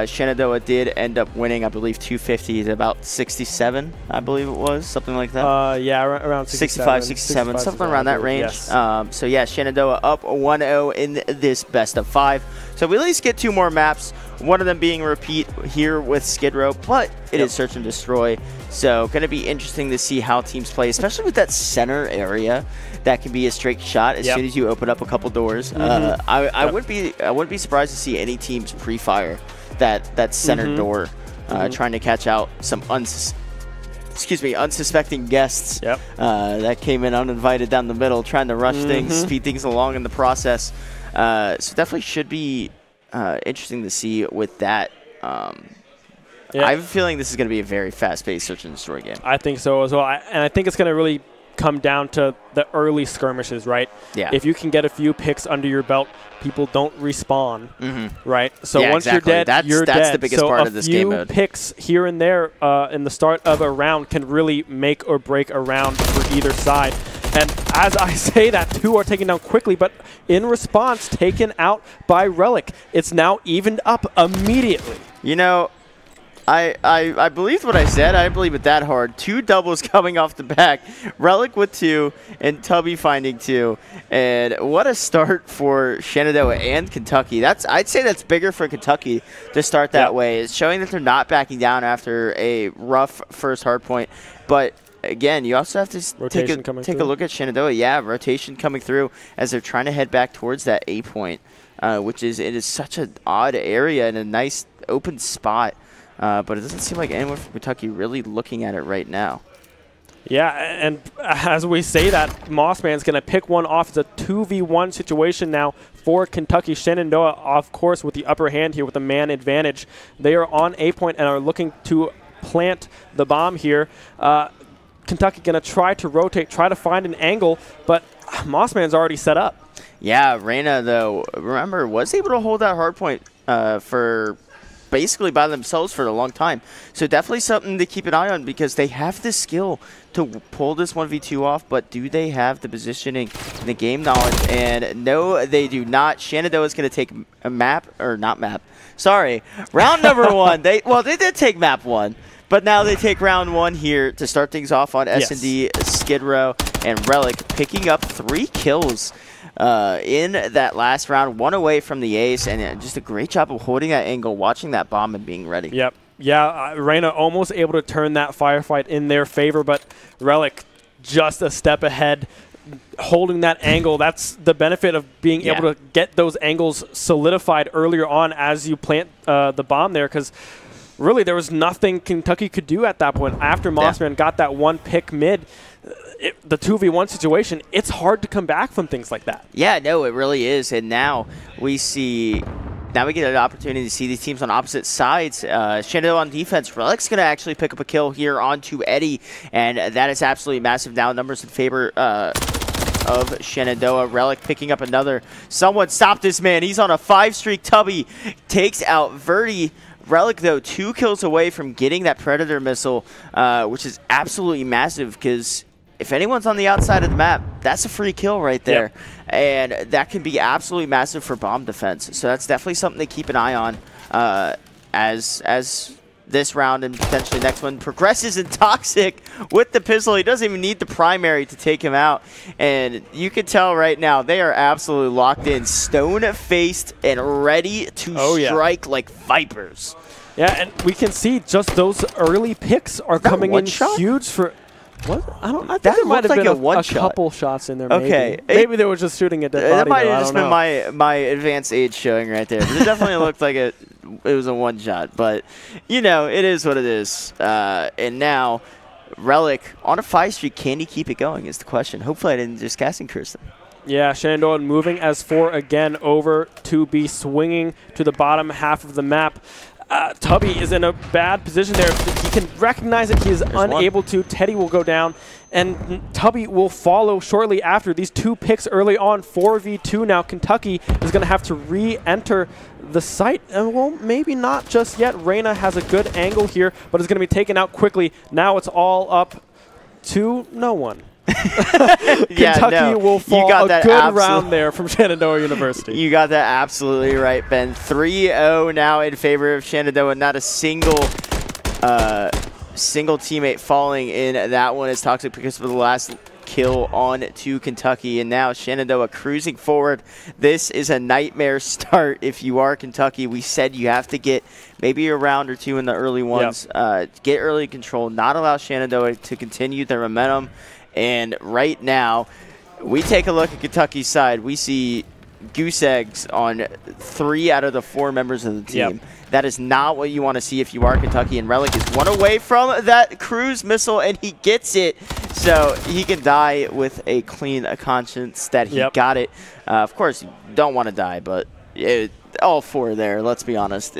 Shenandoah did end up winning, I believe, 250 to about 67, I believe it was, something like that. Yeah, around 65, 67, something around that range. Yes. So yeah, Shenandoah up 1-0 in this best of 5. So we at least get 2 more maps, one of them being a repeat here with Skid Row, but it is Search and Destroy. So going to be interesting to see how teams play, especially with that center area. That can be a straight shot as soon as you open up a couple doors. I wouldn't be surprised to see any teams pre-fire that center door, trying to catch out some unsuspecting guests that came in uninvited down the middle, trying to rush things, speed things along in the process. So definitely should be interesting to see with that. I have a feeling this is going to be a very fast-paced Search and Destroy game. I think so as well. And I think it's going to really come down to the early skirmishes, right? Yeah. If you can get a few picks under your belt, people don't respawn, right? So once exactly. you're dead, you're dead. That's the biggest part of this game mode. A few picks here and there in the start of a round can really make or break a round for either side. And as I say that, 2 are taken down quickly, but in response, taken out by Relic. It's now evened up immediately. You know, I believed what I said. I didn't believe it that hard. 2 doubles coming off the back. Relic with 2 and Tubby finding 2. And what a start for Shenandoah and Kentucky. I'd say that's bigger for Kentucky to start that way. It's showing that they're not backing down after a rough first hard point. But again, you also have to take a look at Shenandoah. Yeah, rotation coming through as they're trying to head back towards that A point, which it is such an odd area and a nice open spot. But it doesn't seem like anyone from Kentucky really looking at it right now. Yeah, and as we say that, Mossman's going to pick one off. It's a 2v1 situation now for Kentucky. Shenandoah, of course, with the upper hand here with a man advantage. They are on A point and are looking to plant the bomb here. Kentucky going to try to rotate, try to find an angle, but Mossman's already set up. Yeah, Reyna, though, remember, was able to hold that hard point for basically by themselves for a long time. So definitely something to keep an eye on because they have the skill to pull this 1v2 off, but do they have the positioning and the game knowledge? And no, they do not. Shenandoah is going to take a round number 1. They did take map 1. But now they take round 1 here to start things off on S&D, Skid Row, and Relic, picking up 3 kills in that last round, 1 away from the ace, and just a great job of holding that angle, watching that bomb and being ready. Yep. Yeah, Reyna almost able to turn that firefight in their favor, but Relic just a step ahead, holding that angle. That's the benefit of being able to get those angles solidified earlier on as you plant the bomb there, because really, there was nothing Kentucky could do at that point. After Mossman got that 1 pick mid, the 2v1 situation, it's hard to come back from things like that. Yeah, no, it really is. And now we get an opportunity to see these teams on opposite sides. Shenandoah on defense. Relic's going to actually pick up a kill here onto Eddie, and that is absolutely massive. Now numbers in favor of Shenandoah. Relic picking up another. Someone stop this man. He's on a 5-streak. Tubby takes out Verdi. Relic, though, 2 kills away from getting that Predator missile, which is absolutely massive because if anyone's on the outside of the map, that's a free kill right there. And that can be absolutely massive for bomb defense. So that's definitely something to keep an eye on as this round and potentially next one progresses. And Toxic with the pistol. He doesn't even need the primary to take him out. And you can tell right now they are absolutely locked in, stone-faced and ready to strike like vipers. Yeah, and we can see just those early picks are coming in huge for... What? I think there might have been a couple shots in there. Okay. Maybe they were just shooting a dead body. That might have just been my advanced age showing right there. But it definitely looked like it was a one-shot. But, you know, it is what it is. And now, Relic on a 5 streak, can he keep it going is the question. Hopefully I didn't just casting curse him. Yeah, Shenandoah moving as 4 again over to be swinging to the bottom half of the map. Tubby is in a bad position there. He can recognize it. He is unable to. Teddy will go down, and Tubby will follow shortly after. These 2 picks early on, 4v2 now. Kentucky is going to have to re-enter the site. And, well, maybe not just yet. Reyna has a good angle here, but it's going to be taken out quickly. Now it's all up to no one. Kentucky will fall a good round there from Shenandoah University. You got that absolutely right, Ben. 3-0 now in favor of Shenandoah. Not a single teammate falling in that one as Toxic because of the last kill on to Kentucky. And now Shenandoah cruising forward. This is a nightmare start if you are Kentucky. We said you have to get maybe a round or 2 in the early ones. Get early control, not allow Shenandoah to continue their momentum. And right now, we take a look at Kentucky's side. We see goose eggs on 3 out of the 4 members of the team. That is not what you want to see if you are Kentucky. And Relic is 1 away from that cruise missile, and he gets it. So he can die with a clean conscience that he got it. Of course, you don't want to die, but all 4 there, let's be honest.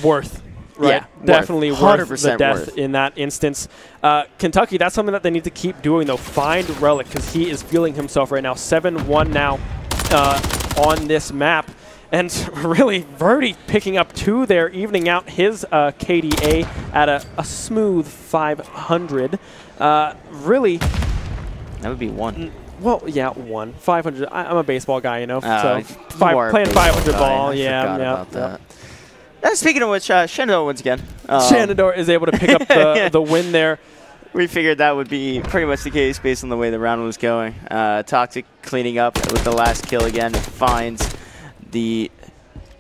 Worth. Right, yeah, definitely worth the death in that instance. Kentucky, that's something that they need to keep doing, though. Find Relic, because he is feeling himself right now. 7-1 now on this map. And really, VOD picking up 2 there, evening out his KDA at a smooth 500. Really. That would be 1. Well, yeah, 1. 500. I'm a baseball guy, you know. So playing 500 ball. Yeah. Speaking of which, Shenandoah wins again. Shenandoah is able to pick up the win there. We figured that would be pretty much the case based on the way the round was going. Toxic cleaning up with the last kill again. Finds the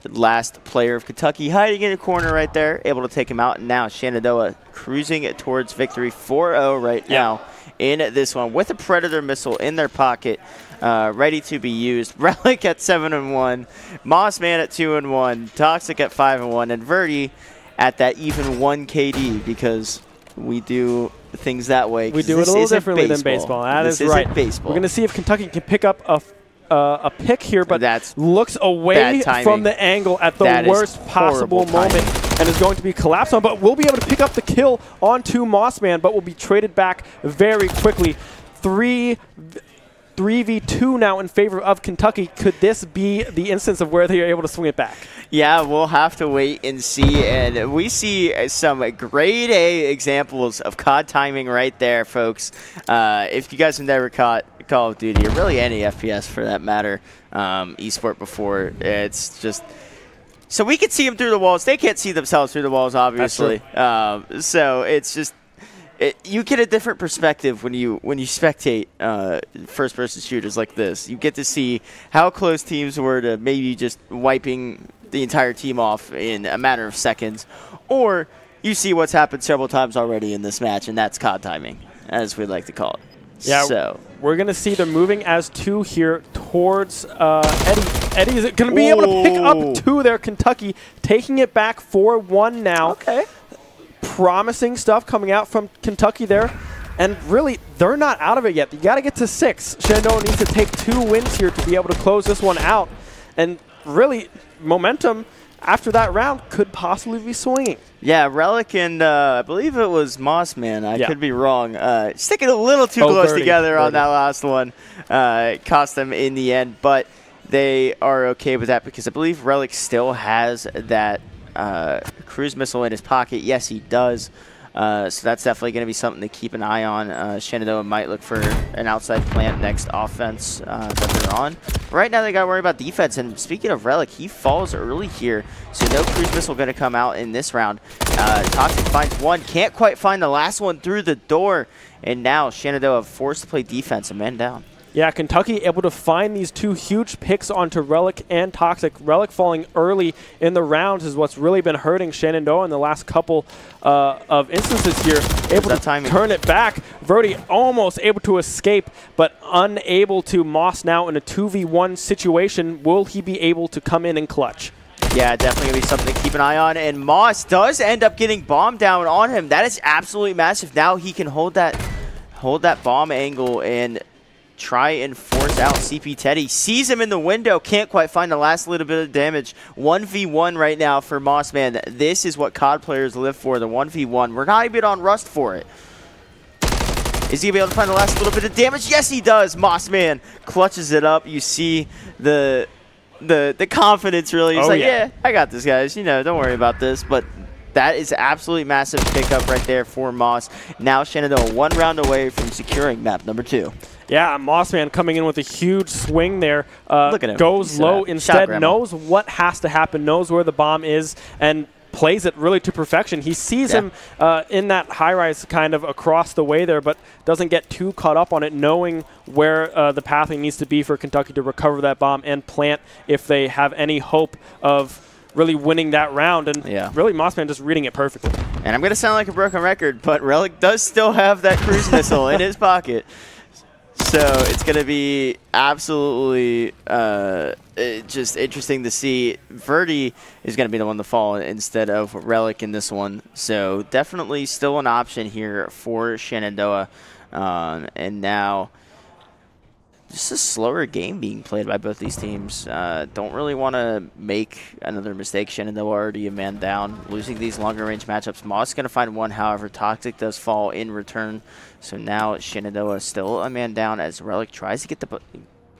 last player of Kentucky hiding in a corner right there. Able to take him out. And now Shenandoah cruising towards victory 4-0 right now in this one with a Predator missile in their pocket. Ready to be used. Relic at 7-1, Mossman at 2-1, Toxic at 5-1, and VOD at that even 1 KD because we do things that way. We do it a little differently than baseball. That is right. We're going to see if Kentucky can pick up a pick here, but looks away from the angle at the worst possible moment and is going to be collapsed on, but we'll be able to pick up the kill onto Mossman, but will be traded back very quickly. 3v2 now in favor of Kentucky. Could this be the instance of where they are able to swing it back? Yeah, we'll have to wait and see. And we see some grade A examples of COD timing right there, folks. If you guys have never caught Call of Duty, or really any FPS for that matter, esport before, it's just... So we can see them through the walls. They can't see themselves through the walls, obviously. So it's just... you get a different perspective when you spectate first-person shooters like this. You get to see how close teams were to maybe just wiping the entire team off in a matter of seconds, or you see what's happened several times already in this match, and that's COD timing, as we like to call it. Yeah, so we're going to see they're moving as 2 here towards Eddie. Eddie is going to be able to pick up 2 there. Kentucky taking it back 4-1 now. Okay. Promising stuff coming out from Kentucky there. And really, they're not out of it yet. You got to get to 6. Shenandoah needs to take 2 wins here to be able to close this one out. And really, momentum after that round could possibly be swinging. Yeah, Relic and I believe it was Mossman. I could be wrong. Sticking a little too close together on that last one. Cost them in the end, but they are okay with that because I believe Relic still has that cruise missile in his pocket. Yes, he does. So that's definitely going to be something to keep an eye on. Shenandoah might look for an outside plant next offense that they're on. Right now, they got to worry about defense. And speaking of Relic, he falls early here. So no cruise missile going to come out in this round. Toxic finds 1. Can't quite find the last one through the door. And now Shenandoah forced to play defense. A man down. Yeah, Kentucky able to find these 2 huge picks onto Relic and Toxic. Relic falling early in the rounds is what's really been hurting Shenandoah in the last couple of instances here. Able to turn it back. VOD almost able to escape, but unable to. Moss now in a 2v1 situation. Will he be able to come in and clutch? Yeah, definitely going to be something to keep an eye on. And Moss does end up getting bomb down on him. That is absolutely massive. Now he can hold that bomb angle and try and force out CP Teddy. Sees him in the window, can't quite find the last little bit of damage. 1v1 right now for Mossman. This is what COD players live for, the 1v1. We're not even on Rust for it. Is he going to be able to find the last little bit of damage? Yes, he does. Mossman clutches it up. You see the confidence, really. He's yeah, I got this, guys. You know, don't worry about this. But that is absolutely massive pickup right there for Moss. Now Shenandoah 1 round away from securing map number 2. Yeah, Mossman coming in with a huge swing there. Look at him. Goes low instead, knows what has to happen, knows where the bomb is, and plays it really to perfection. He sees him in that high-rise kind of across the way there, but doesn't get too caught up on it, knowing where the pathing needs to be for Kentucky to recover that bomb and plant if they have any hope of really winning that round. And really Mossman just reading it perfectly. And I'm going to sound like a broken record, but Relic does still have that cruise missile in his pocket. So it's going to be absolutely just interesting to see. VOD is going to be the one to fall instead of Relic in this one. So definitely still an option here for Shenandoah. And now just a slower game being played by both these teams. Don't really want to make another mistake. Shenandoah already a man down. Losing these longer range matchups. Moss is going to find one, however. Toxic does fall in return. So now Shenandoah still a man down as Relic tries to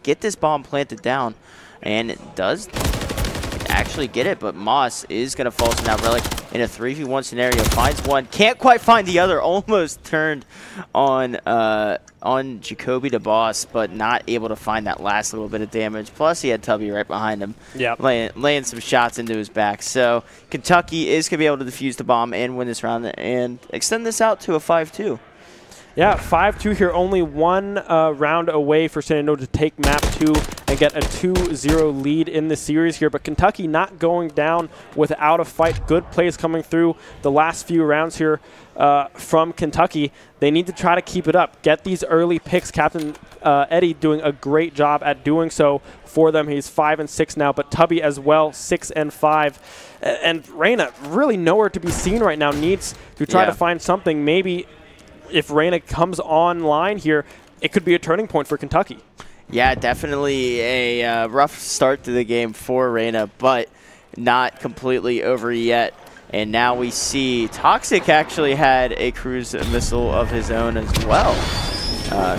get this bomb planted down. And it does actually get it, but Moss is going to fall. So now Relic in a 3v1 scenario finds one. Can't quite find the other. Almost turned on Jacoby the boss, but not able to find that last little bit of damage. Plus, he had Tubby right behind him, laying some shots into his back. So Kentucky is going to be able to defuse the bomb and win this round and extend this out to a 5-2. Yeah, 5-2 here. Only one round away for Shenandoah to take map 2 and get a 2-0 lead in the series here. But Kentucky not going down without a fight. Good plays coming through the last few rounds here from Kentucky. They need to try to keep it up. Get these early picks. Captain Eddie doing a great job at doing so for them. He's 5-6 now, but Tubby as well, 6-5. And Reyna really nowhere to be seen right now. Needs to try to find something. Maybe if Reyna comes online here, it could be a turning point for Kentucky. Yeah, definitely a rough start to the game for Reyna, but not completely over yet. And now we see Toxic actually had a cruise missile of his own as well.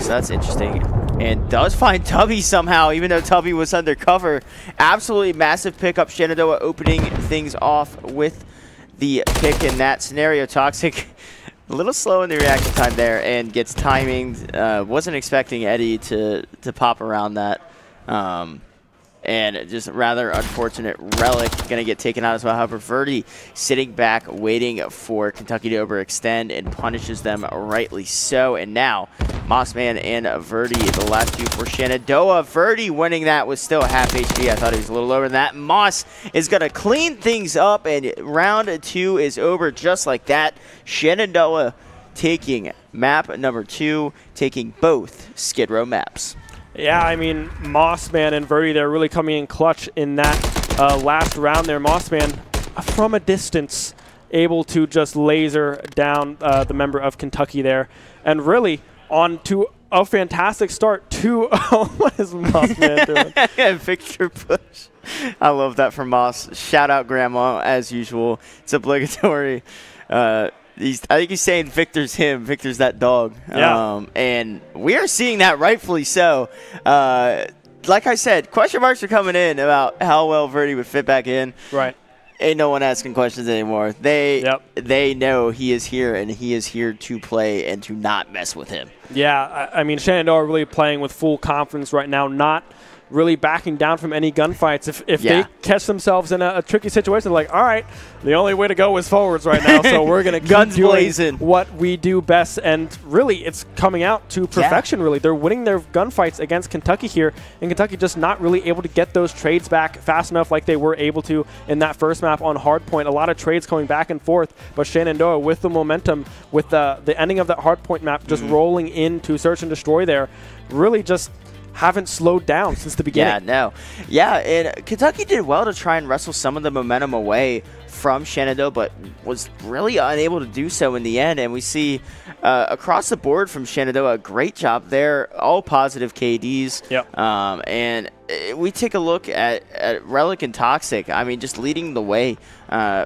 So that's interesting. And does find Tubby somehow, even though Tubby was undercover. Absolutely massive pickup. Shenandoah opening things off with the pick in that scenario. Toxic a little slow in the reaction time there and gets timinged. Wasn't expecting Eddie to pop around that. And just rather unfortunate. Relic going to get taken out as well. However, VOD sitting back waiting for Kentucky to overextend and punishes them rightly so. And now Mossman and VOD, the last two for Shenandoah. VOD winning that was still half HP. I thought he was a little lower than that. Moss is going to clean things up, and round 2 is over just like that. Shenandoah taking map number 2, taking both Skid Row maps. Yeah, I mean, Mossman and VOD, they're really coming in clutch in that last round there. Mossman, from a distance, able to just laser down the member of Kentucky there. And really, on to a fantastic start. 2-0. What is Mossman doing? Victor push. I love that from Moss. Shout out Grandma, as usual. It's obligatory. I think he's saying Victor's him. Victor's that dog. Yeah. And we are seeing that rightfully so. Like I said, question marks are coming in about how well VOD would fit back in. Right. Ain't no one asking questions anymore. They know he is here, and he is here to play and to not mess with him. Yeah, I mean, Shenandoah really playing with full confidence right now, not really backing down from any gunfights. If they catch themselves in a tricky situation, they're like, all right, the only way to go is forwards right now, so we're going to keep doing what we do best. And really, it's coming out to perfection, really. They're winning their gunfights against Kentucky here, and Kentucky just not really able to get those trades back fast enough like they were able to in that first map on Hardpoint. A lot of trades coming back and forth, but Shenandoah with the momentum, with the ending of that Hardpoint map, just rolling into Search and Destroy there, really just haven't slowed down since the beginning. Yeah, and Kentucky did well to try and wrestle some of the momentum away from Shenandoah, but was really unable to do so in the end. And we see across the board from Shenandoah, a great job there, all positive KDs. Yep. And we take a look at Relic and Toxic. I mean, just leading the way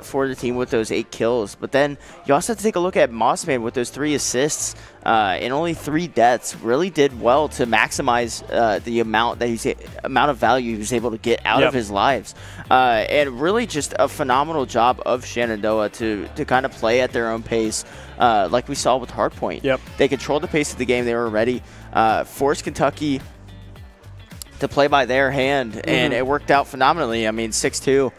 for the team with those 8 kills. But then you also have to take a look at Mossman with those 3 assists and only 3 deaths. Really did well to maximize the amount of value he was able to get out of his lives. And really just a phenomenal job of Shenandoah to kind of play at their own pace, like we saw with Hardpoint. Yep. They controlled the pace of the game. They were ready. Forced Kentucky to play by their hand, and it worked out phenomenally. I mean, 6-2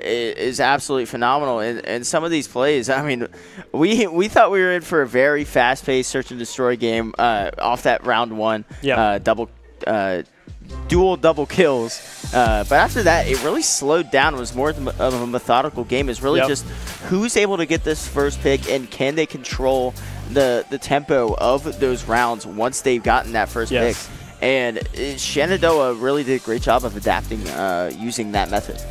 is absolutely phenomenal. And some of these plays, I mean, we thought we were in for a very fast-paced search and destroy game off that round 1. Dual double kills. But after that, it really slowed down. It was more of a methodical game. It's really just who's able to get this first pick, and can they control the tempo of those rounds once they've gotten that first pick. And Shenandoah really did a great job of adapting using that method.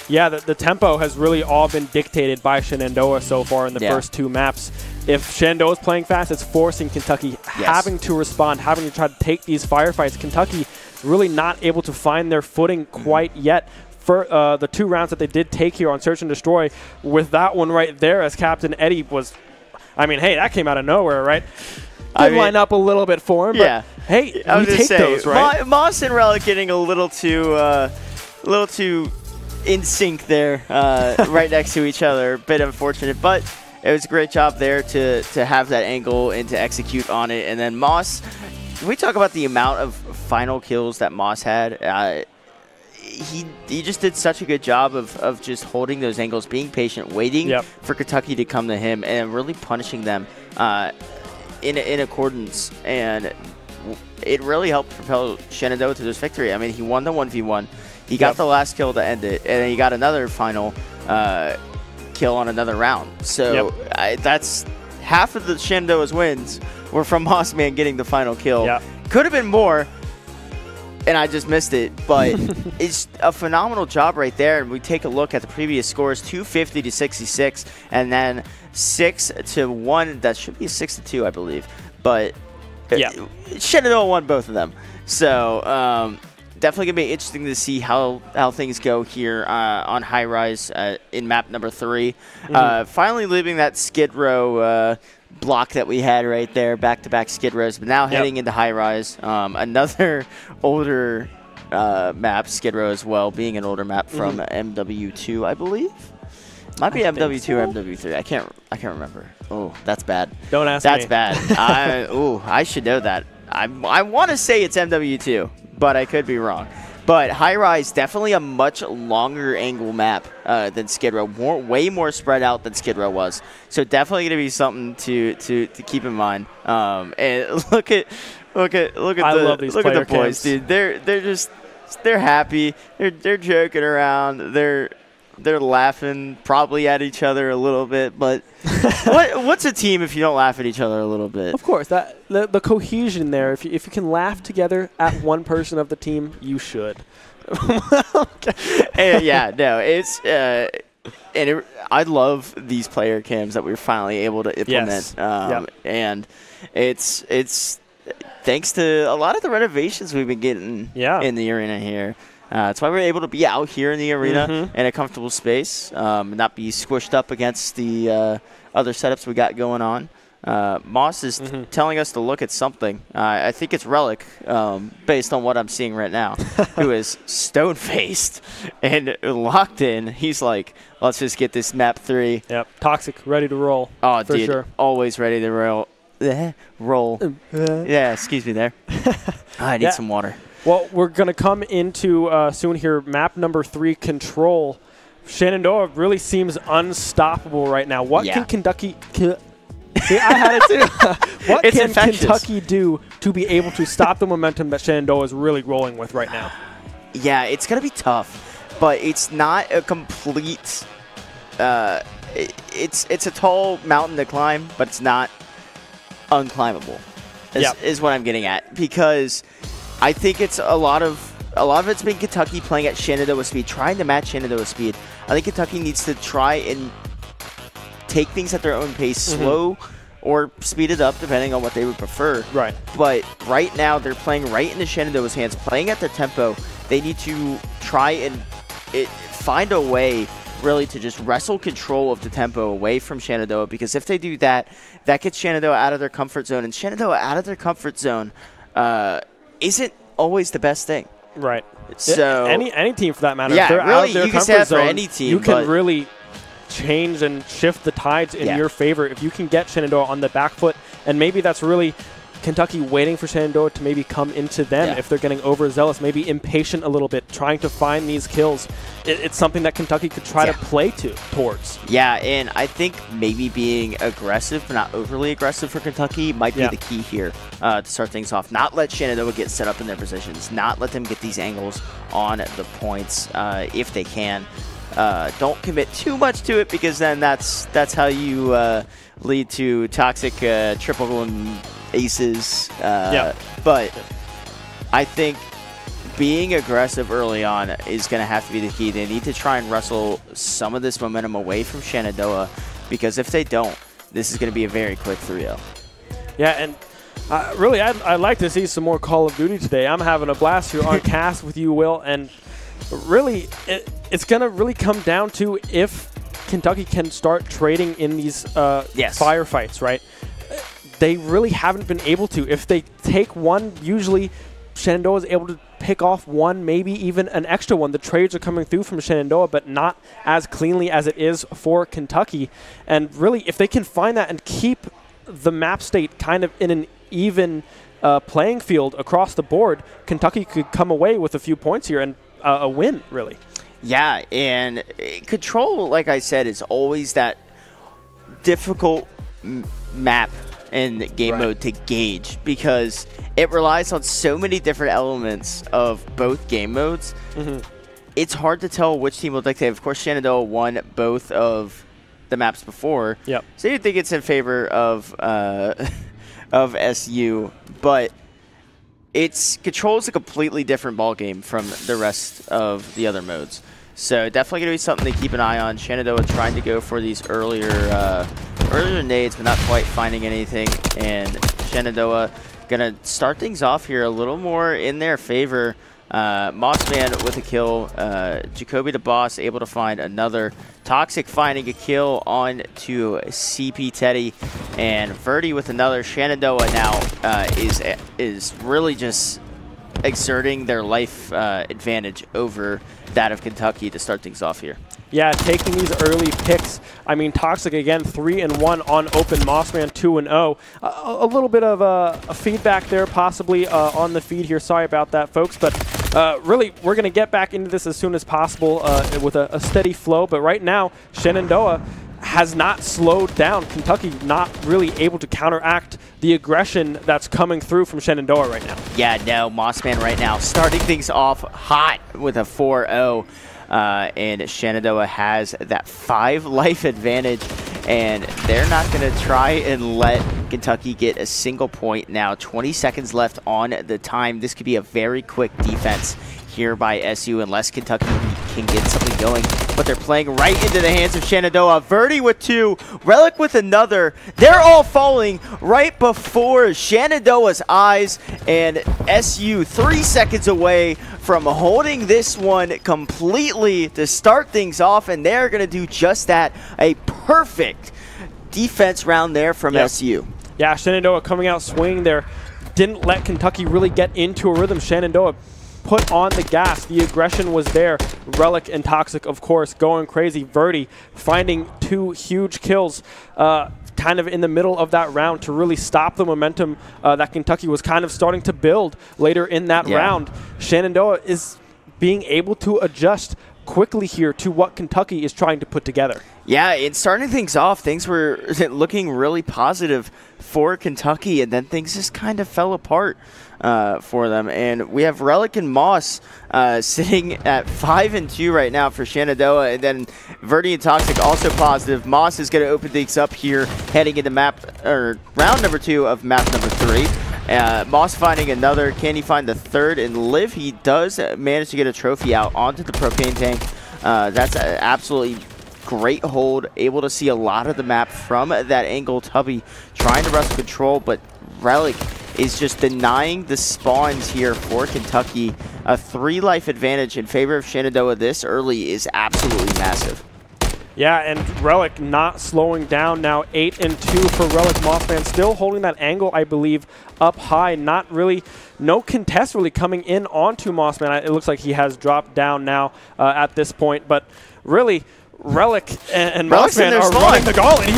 Yeah, the tempo has really all been dictated by Shenandoah so far in the first 2 maps. If Shenandoah is playing fast, it's forcing Kentucky having to respond, having to try to take these firefights. Kentucky really not able to find their footing quite yet. For the 2 rounds that they did take here on Search and Destroy, with that one right there, as Captain Eddie was, I mean, hey, that came out of nowhere, right? Did line up a little bit for him, but hey, we take those, right? Moss and Relic getting a little too in sync there, right next to each other. A bit unfortunate, but it was a great job there to have that angle and to execute on it. And then Moss, we talk about the amount of final kills that Moss had. He just did such a good job of just holding those angles, being patient, waiting for Kentucky to come to him, and really punishing them in accordance. And it really helped propel Shenandoah to this victory. I mean, he won the 1v1. He got the last kill to end it, and then he got another final kill on another round. So that's half of the Shenandoah's wins were from Mossman getting the final kill. Could have been more, and I just missed it, but it's a phenomenal job right there. And we take a look at the previous scores, 250 to 66, and then 6-1. That should be a 6-2, I believe. But Shenandoah won both of them. So definitely going to be interesting to see how things go here on High Rise in map number 3. Finally leaving that Skid Row block that we had right there, back-to-back Skid Rows, but now heading into High Rise. Another older map, Skid Row as well, being an older map from MWIII, I believe. Might be MW2 or MW3. I can't remember. Oh, that's bad. Don't ask me. That's bad. I should know that. I want to say it's MW2, but I could be wrong. But High Rise, definitely a much longer angle map than Skid Row. Way more spread out than Skid Row was. So definitely going to be something to keep in mind. And look at the boys, dude. They're happy. They're joking around. They're laughing probably at each other a little bit, but what's a team if you don't laugh at each other a little bit? Of course, the cohesion there. If you can laugh together at one person of the team, you should. It's I love these player cams that we're finally able to implement, and it's thanks to a lot of the renovations we've been getting in the arena here. That's why we're able to be out here in the arena in a comfortable space, not be squished up against the other setups we got going on. Moss is telling us to look at something. I think it's Relic, based on what I'm seeing right now, who is stone-faced and locked in. He's like, let's just get this map 3. Yep, Toxic, ready to roll. Oh, for dude, sure. Always ready to roll. Yeah, excuse me there. I need some water. Well, we're going to come into soon here, map number 3, Control. Shenandoah really seems unstoppable right now. What can Kentucky... See, I had it too. What can Kentucky do to be able to stop the momentum that Shenandoah is really rolling with right now? Yeah, it's going to be tough, but it's not a complete... it's a tall mountain to climb, but it's not unclimbable, is what I'm getting at. Because I think it's a lot of it's been Kentucky playing at Shenandoah speed, trying to match Shenandoah speed. I think Kentucky needs to try and take things at their own pace, slow or speed it up, depending on what they would prefer. Right. But right now, they're playing right into Shenandoah's hands, playing at their tempo. They need to try and find a way, really, to just wrestle control of the tempo away from Shenandoah, because if they do that, that gets Shenandoah out of their comfort zone. And Shenandoah out of their comfort zone isn't always the best thing. Right. So any team for that matter. Yeah, if they're really, out of their you can comfort say that for zone, any team, you can but really change and shift the tides in your favor if you can get Shenandoah on the back foot. And maybe that's really Kentucky waiting for Shenandoah to maybe come into them if they're getting overzealous, maybe impatient a little bit, trying to find these kills. It's something that Kentucky could try to play towards. Yeah, and I think maybe being aggressive, but not overly aggressive for Kentucky might be the key here to start things off. Not let Shenandoah get set up in their positions. Not let them get these angles on the points if they can. Don't commit too much to it, because then that's how you lead to toxic triple and aces. But I think being aggressive early on is going to have to be the key. They need to try and wrestle some of this momentum away from Shenandoah, because if they don't, this is going to be a very quick 3-0. Yeah, and really, I'd like to see some more Call of Duty today. I'm having a blast here on cast with you, Will, and really, it's going to really come down to if Kentucky can start trading in these firefights, right? They really haven't been able to. If they take one, usually Shenandoah is able to pick off one, maybe even an extra one. The trades are coming through from Shenandoah, but not as cleanly as it is for Kentucky. And really, if they can find that and keep the map state kind of in an even playing field across the board, Kentucky could come away with a few points here and a win, really. Yeah, and control, like I said, is always that difficult map and game mode to gauge, because it relies on so many different elements of both game modes. It's hard to tell which team will dictate. Of course, Shenandoah won both of the maps before, so you think it's in favor of SU, but control is a completely different ballgame from the rest of the other modes. So definitely going to be something to keep an eye on. Shenandoah trying to go for these earlier nades, but not quite finding anything. And Shenandoah going to start things off here a little more in their favor. Mossman with a kill. Jacoby the Boss able to find another. Toxic finding a kill on to CP Teddy. And Verdi with another. Shenandoah now is really just exerting their life advantage over that of Kentucky to start things off here. Yeah, taking these early picks. I mean, Toxic again, 3-1 on open. Mossman 2-0. A little bit of a feedback there, possibly on the feed here. Sorry about that, folks. But really, we're going to get back into this as soon as possible with a steady flow. But right now, Shenandoah has not slowed down. Kentucky not really able to counteract the aggression that's coming through from Shenandoah right now. Yeah, no, Mossman right now starting things off hot with a 4-0. And Shenandoah has that 5 life advantage, and they're not going to try and let Kentucky get a single point now. 20 seconds left on the time. This could be a very quick defense here by SU unless Kentucky can get something going. But they're playing right into the hands of Shenandoah. Verdi with 2, Relic with another. They're all falling right before Shenandoah's eyes, and SU 3 seconds away from holding this one completely to start things off, and they're going to do just that. A perfect defense round there from SU. Yeah, Shenandoah coming out swinging there. Didn't let Kentucky really get into a rhythm. Shenandoah put on the gas. The aggression was there. Relic and Toxic, of course, going crazy. Verdi finding 2 huge kills kind of in the middle of that round to really stop the momentum that Kentucky was kind of starting to build later in that round. Shenandoah is being able to adjust quickly here to what Kentucky is trying to put together. Yeah, in starting things off, things were looking really positive for Kentucky, and then things just kind of fell apart for them. And we have Relic and Moss sitting at 5-2 right now for Shenandoah, and then Verdi and Toxic also positive. Moss is going to open things up here, heading into round number 2 of map number 3. Moss finding another. Can he find the third and live? He does manage to get a trophy out onto the propane tank. That's absolutely great hold. Able to see a lot of the map from that angle. Tubby trying to wrestle control, but Relic is just denying the spawns here for Kentucky. A 3-life advantage in favor of Shenandoah this early is absolutely massive. Yeah, and Relic not slowing down now. 8-2 for Relic. Mothman still holding that angle, I believe, up high. Not really, no contest really coming in onto Mossman. It looks like he has dropped down now at this point, but really, Relic and Mothman are running the gauntlet.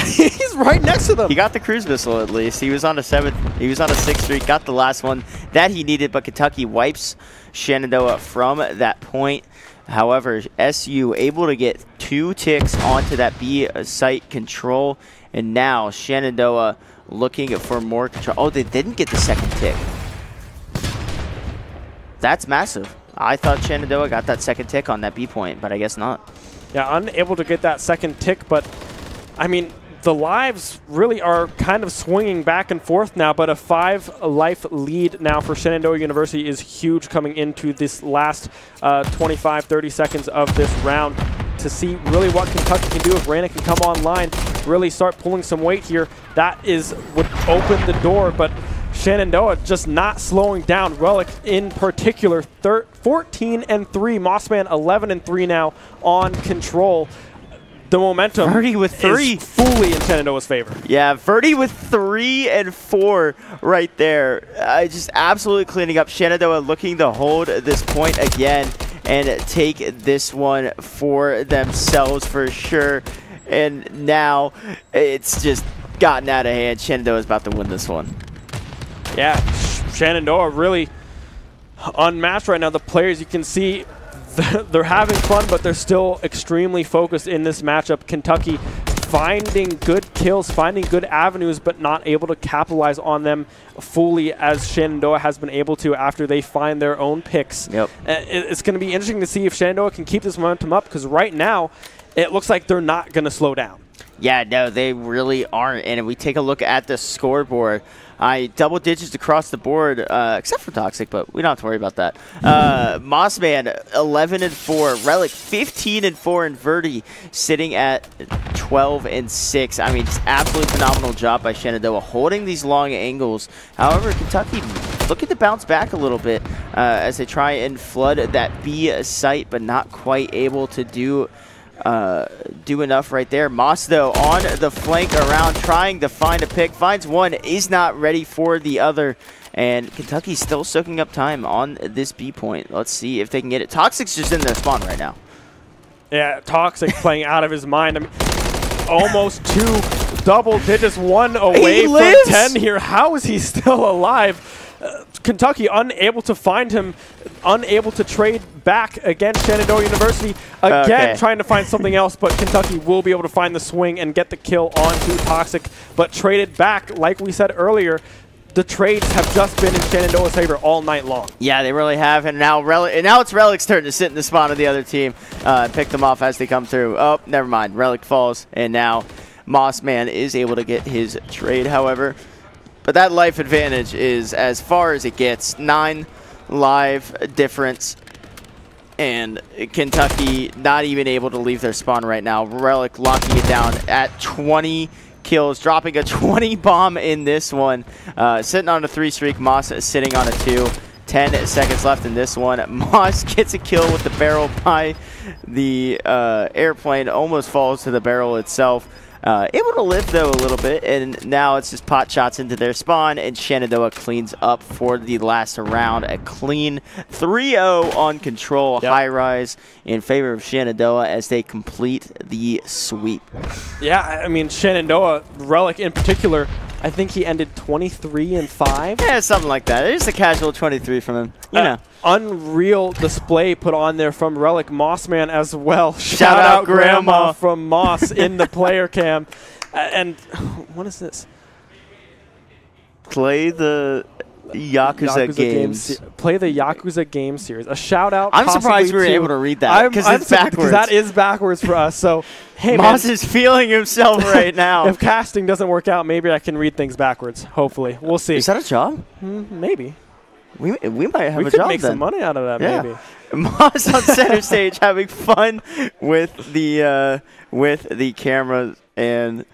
He's right next to them. He got the cruise missile at least. He was on a 6th streak, got the last one that he needed, but Kentucky wipes Shenandoah from that point. However, SU able to get 2 ticks onto that B site control, and now Shenandoah looking for more control. Oh, they didn't get the 2nd tick. That's massive. I thought Shenandoah got that 2nd tick on that B point, but I guess not. Yeah, unable to get that 2nd tick, but I mean, the lives really are kind of swinging back and forth now, but a 5-life lead now for Shenandoah University is huge coming into this last 25-30 seconds of this round to see really what Kentucky can do if Rana can come online, really start pulling some weight here. That would open the door, but Shenandoah just not slowing down. Relic in particular, 14-3. Mossman 11-3 now on control. The momentum with 3 is fully in Shenandoah's favor. Yeah, Verdi with 3 and 4 right there. Just absolutely cleaning up. Shenandoah looking to hold this point again and take this one for themselves for sure. And now it's just gotten out of hand. Shenandoah is about to win this one. Yeah, Shenandoah really unmatched right now. The players, you can see, they're having fun, but they're still extremely focused in this matchup. Kentucky finding good kills, finding good avenues, but not able to capitalize on them fully as Shenandoah has been able to after they find their own picks. Yep. It's going to be interesting to see if Shenandoah can keep this momentum up, because right now it looks like they're not going to slow down. Yeah, no, they really aren't. And if we take a look at the scoreboard, double digits across the board, except for Toxic, but we don't have to worry about that. Mossman 11-4, Relic 15-4, and Verdi sitting at 12-6. I mean, just absolutely phenomenal job by Shenandoah holding these long angles. However, Kentucky looking to bounce back a little bit as they try and flood that B site, but not quite able to do enough right there. Moss, though, on the flank around, trying to find a pick. Finds one, is not ready for the other. And Kentucky's still soaking up time on this B point. Let's see if they can get it. Toxic's just in their spawn right now. Yeah, Toxic playing out of his mind. I mean, almost 2 double digits, 1 away from 10 here. How is he still alive? Kentucky unable to find him, unable to trade back against Shenandoah University. Again, trying to find something else, but Kentucky will be able to find the swing and get the kill onto Toxic. But traded back, like we said earlier, the trades have just been in Shenandoah's favor all night long. Yeah, they really have, and now it's Relic's turn to sit in the spawn of the other team and pick them off as they come through. Oh, never mind. Relic falls, and now Mossman is able to get his trade, however. But that life advantage is as far as it gets. 9 live difference. And Kentucky not even able to leave their spawn right now. Relic locking it down at 20 kills, dropping a 20 bomb in this one. Sitting on a 3 streak. Moss sitting on a 2. 10 seconds left in this one. Moss gets a kill with the barrel by the airplane. Almost falls to the barrel itself. Able to live, though, a little bit, and now it's just pot shots into their spawn, and Shenandoah cleans up for the last round. A clean 3-0 on control. Yep. High rise in favor of Shenandoah as they complete the sweep. Yeah, I mean, Shenandoah, Relic in particular, I think he ended 23-5. Yeah, something like that. It's a casual 23 from him. You know. Unreal display put on there from Relic. Mossman as well. Shout out Grandma from Moss in the player cam. And what is this? Play the Yakuza games. Play the Yakuza game series. A shout out. I'm surprised we were able to read that because it's backwards. Because that is backwards for us. So, hey, Moss is feeling himself right now. If casting doesn't work out, maybe I can read things backwards. Hopefully, we'll see. Is that a job? Maybe. We might have a job then. We could make some money out of that, maybe. Moss on center stage having fun with the camera and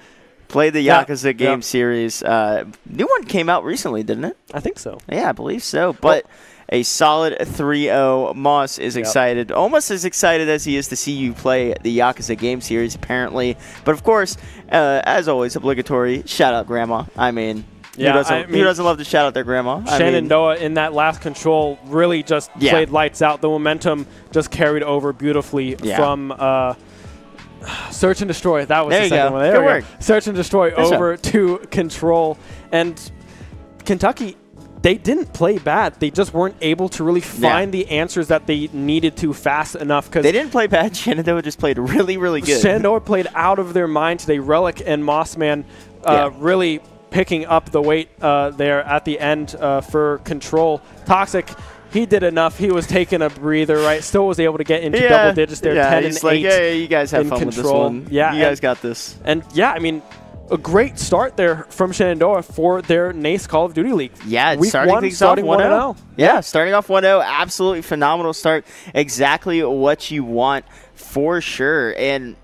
played the Yakuza game series. New one came out recently, didn't it? I think so. Yeah, I believe so. But a solid 3-0. Moss is excited, almost as excited as he is to see you play the Yakuza game series, apparently. But of course, as always, obligatory shout out Grandma. I mean, who doesn't love to shout out their grandma? Shenandoah in that last control really just played lights out. The momentum just carried over beautifully from Search and Destroy. That was the second one. There we go. Search and Destroy over to Control. And Kentucky, they didn't play bad. They just weren't able to really find the answers that they needed to fast enough. They didn't play bad. Shenandoah just played really, really good. Shenandoah played out of their mind today. Relic and Mossman really picking up the weight there at the end for Control. Toxic, he did enough. He was taking a breather, right? Still was able to get into double digits there, 10 and 8. Yeah, you guys have fun with this one. Yeah, you guys got this. And I mean, a great start there from Shenandoah for their NACE Call of Duty League. Yeah, Week starting 1-0. Yeah, starting off 1-0. Absolutely phenomenal start. Exactly what you want for sure. And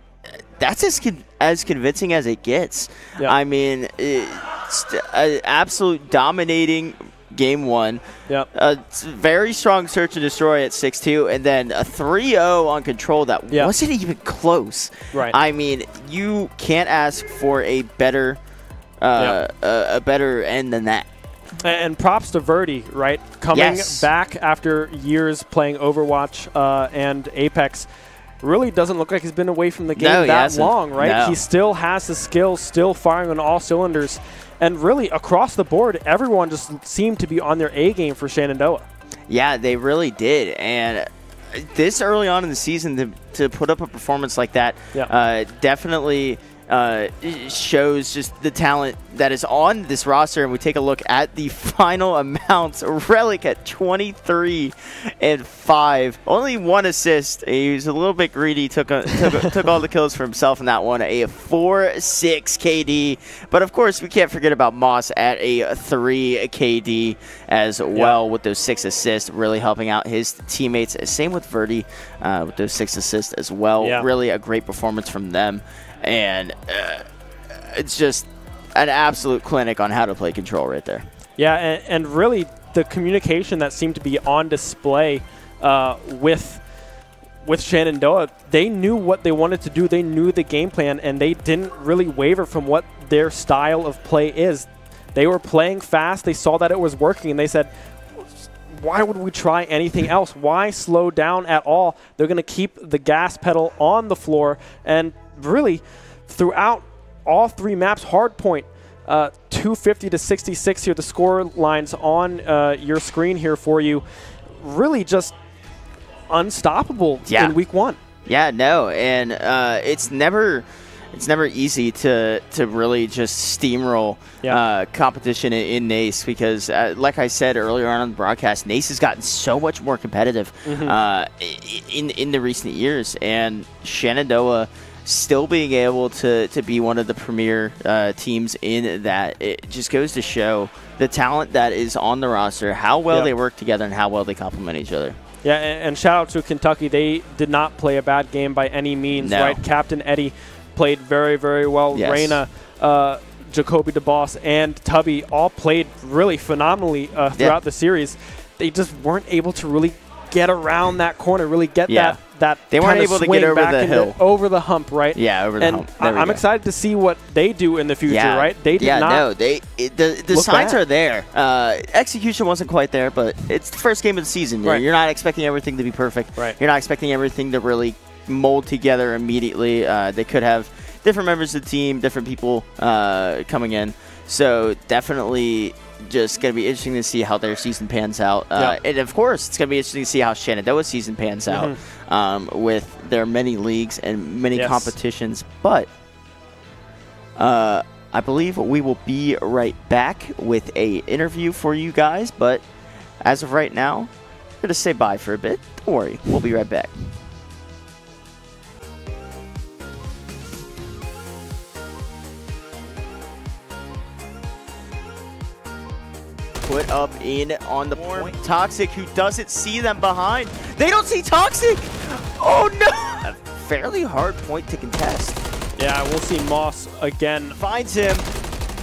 that's as convincing as it gets. Yeah. I mean, it's an absolute dominating game one. Yep. Very strong Search and Destroy at 6-2, and then a 3-0 on Control that wasn't even close. Right. I mean, you can't ask for a better end than that. And props to Verdi, right? Coming back after years playing Overwatch and Apex. Really doesn't look like he's been away from the game that long, right? No. He still has the skills, still firing on all cylinders. And really, across the board, everyone just seemed to be on their A game for Shenandoah. Yeah, they really did. And this early on in the season, to put up a performance like that definitely shows just the talent that is on this roster. And we take a look at the final amounts. Relic at 23 and 5, only 1 assist. He was a little bit greedy, took all the kills for himself in that one. A 4-6 KD, but of course we can't forget about Moss at a 3 KD as well with those 6 assists, really helping out his teammates. Same with Verdi with those 6 assists as well. Really a great performance from them. And it's just an absolute clinic on how to play Control right there. Yeah, and really the communication that seemed to be on display with Shenandoah, they knew what they wanted to do. They knew the game plan, and they didn't really waver from what their style of play is. They were playing fast. They saw that it was working, and they said, why would we try anything else? Why slow down at all? They're going to keep the gas pedal on the floor, and really throughout all 3 maps, hardpoint 250 to 66 here, the score lines on your screen here for you. Really just unstoppable in week 1. Yeah, no, and it's never easy to really just steamroll competition in NACE because, like I said earlier on the broadcast, NACE has gotten so much more competitive in the recent years, and Shenandoah still being able to be one of the premier teams in that, it just goes to show the talent that is on the roster, how well they work together, and how well they complement each other. Yeah, and shout out to Kentucky. They did not play a bad game by any means, right? Captain Eddie played very, very well. Reyna, Jacoby DeBoss, and Tubby all played really phenomenally throughout the series. They just weren't able to really get around that corner, really get that they weren't able to get over the hill, over the hump, right? Yeah, over the hump. I'm excited to see what they do in the future, right? They did not. The signs are there. Execution wasn't quite there, but it's the first game of the season. Right. You're not expecting everything to be perfect. Right. You're not expecting everything to really mold together immediately. They could have different members of the team, different people coming in. So definitely just going to be interesting to see how their season pans out. And, of course, it's going to be interesting to see how Shenandoah's season pans out with their many leagues and many competitions. But I believe we will be right back with a interview for you guys. But as of right now, we're going to say bye for a bit. Don't worry. We'll be right back. put up in on the point. Toxic, who doesn't see them behind. They don't see Toxic! Oh no! A fairly hard point to contest. Yeah, we'll see Moss again. Finds him.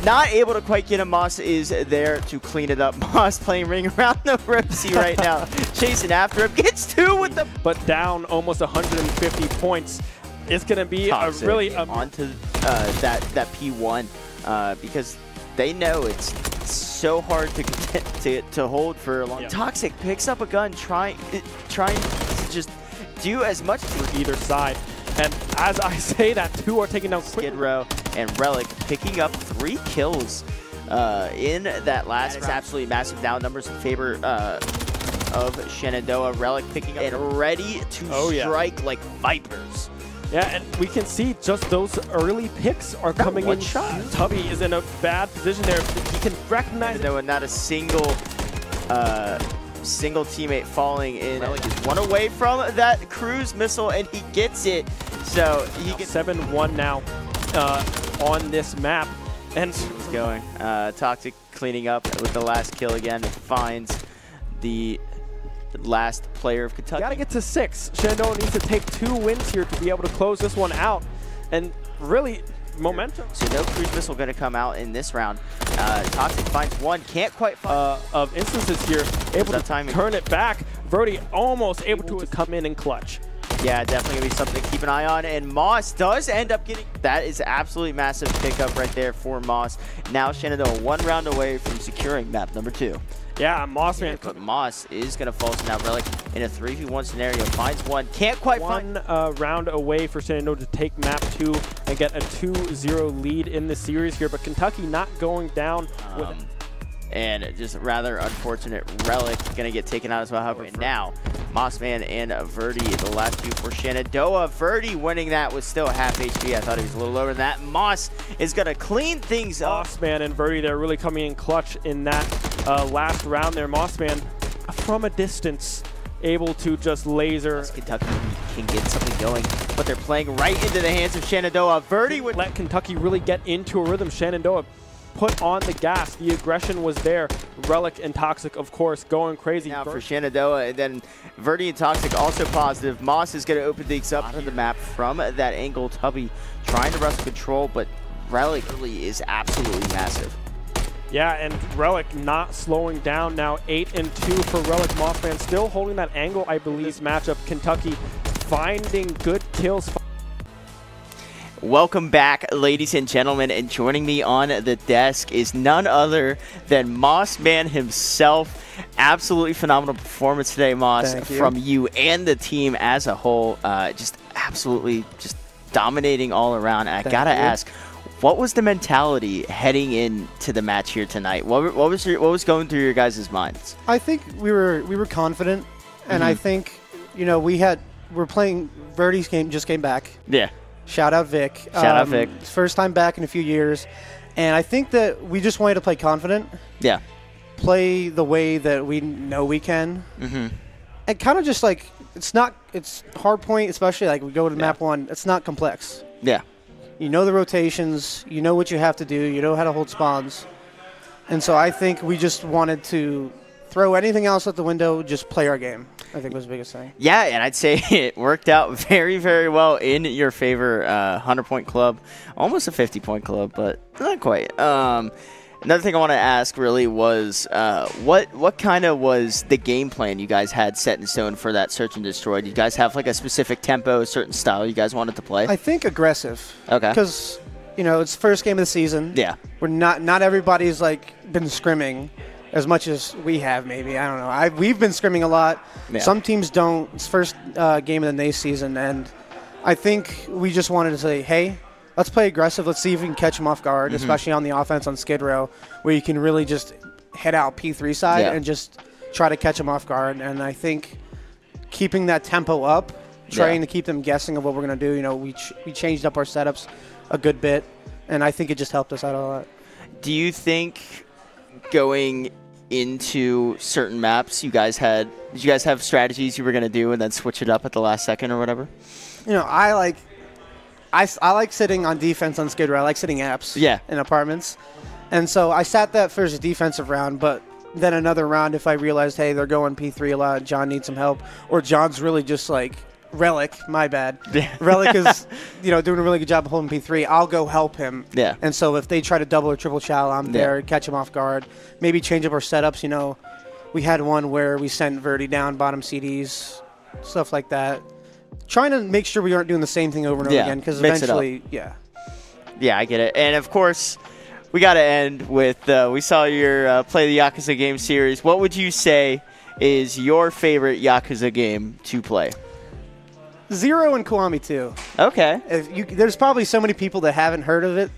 Not able to quite get him. Moss is there to clean it up. Moss playing ring around the rosy right now. Chasing after him. Gets 2 with the... But down almost 150 points. It's going to be Toxic a really... onto that P1 because they know it's so hard to hold for a long time. Toxic picks up a gun trying to just do as much for either side. And as I say that, 2 are taking down Skid Row and Relic picking up 3 kills in that last. It's absolutely massive now. Numbers in favor of Shenandoah. Relic picking up and ready to strike like vipers. Yeah, and we can see just those early picks are coming in. Tubby is in a bad position there. He can recognize it. Not a single teammate falling in. Relic is 1 away from that cruise missile, and he gets it. So he gets 7-1 now on this map. And he's going. Toxic cleaning up with the last kill again. Finds the last player of Kentucky. Gotta get to 6. Shenandoah needs to take 2 wins here to be able to close this one out. And really, momentum. So no cruise missile going to come out in this round. Toxic finds 1. Can't quite find. Of instances here, able to turn it back. VOD almost able to come in and clutch. Yeah, definitely going to be something to keep an eye on. And Moss does end up getting... That is absolutely massive pickup right there for Moss. Now Shenandoah 1 round away from securing map number 2. Yeah, Moss, man. But Moss is going to fall to now Relic in a 3v1 scenario. Finds 1. Can't quite find... 1 round away for Shenandoah to take map 2 and get a 2-0 lead in the series here. But Kentucky not going down with it. And just rather unfortunate, Relic going to get taken out as well. However, now Mossman and VOD, the last 2 for Shenandoah. VOD winning that was still half HP. I thought he was a little lower than that. Moss is going to clean things up. Mossman and VOD, they're really coming in clutch in that last round there. Mossman from a distance able to just laser. Kentucky can get something going, but they're playing right into the hands of Shenandoah. VOD would let Kentucky really get into a rhythm. Shenandoah put on the gas. The aggression was there. Relic and Toxic, of course, going crazy. Now for Shenandoah, and then VOD and Toxic also positive. Moss is going to open things up on the map from that angle. Tubby trying to wrestle control, but Relic really is absolutely massive. Yeah, and Relic not slowing down now. 8-2 for Relic. Mossman still holding that angle, I believe. This matchup, Kentucky finding good kills. Welcome back, ladies and gentlemen, and joining me on the desk is none other than Mossman himself. Absolutely phenomenal performance today, Moss, from you and the team as a whole. Just absolutely just dominating all around. And I gotta ask, what was the mentality heading into the match here tonight? What was going through your guys' minds? I think we were confident, and I think we're playing. VOD's game just came back. Yeah. Shout out Vic. Shout out Vic. First time back in a few years. And I think that we just wanted to play confident. Yeah. Play the way that we know we can. Mm-hmm. And kind of just like, it's hard point, especially like we go to map 1. It's not complex. Yeah. You know the rotations. You know what you have to do. You know how to hold spawns. And so I think we just wanted to throw anything else out the window, just play our game, I think was the biggest thing. Yeah, and I'd say it worked out very, very well in your favor. 100-point club, almost a 50-point club, but not quite. Another thing I want to ask really was what kind of was the game plan you guys had set in stone for that search and destroy? Did you guys have like a specific tempo, a certain style you guys wanted to play? I think aggressive. Okay. Because, it's the first game of the season. Yeah. We're not everybody's like been scrimming as much as we have, maybe. I don't know. We've been scrimming a lot. Yeah. Some teams don't. It's first game of the NACE season, and I think we just wanted to say, hey, let's play aggressive. Let's see if we can catch them off guard, especially on the offense on Skid Row, where you can really just head out P3 side and just try to catch them off guard. And I think keeping that tempo up, trying to keep them guessing of what we're going to do. We changed up our setups a good bit, and I think it just helped us out a lot. Do you think going into certain maps, did you guys have strategies you were going to do and then switch it up at the last second or whatever? I like sitting on defense on Skid Row. I like sitting apps in apartments. And so I sat that first defensive round, but then another round if I realized, hey, they're going P3 a lot, John needs some help, or John's really just like Relic, my bad. Relic is, doing a really good job of holding P3. I'll go help him. Yeah. And so if they try to double or triple chow, I'm there, catch him off guard. Maybe change up our setups. We had one where we sent Verdi down bottom CDs, stuff like that. Trying to make sure we aren't doing the same thing over and over again, because eventually, Yeah, I get it. And of course, we got to end with, we saw your Play the Yakuza game series. What would you say is your favorite Yakuza game to play? Zero and Kiwami 2. Okay. There's probably so many people that haven't heard of it.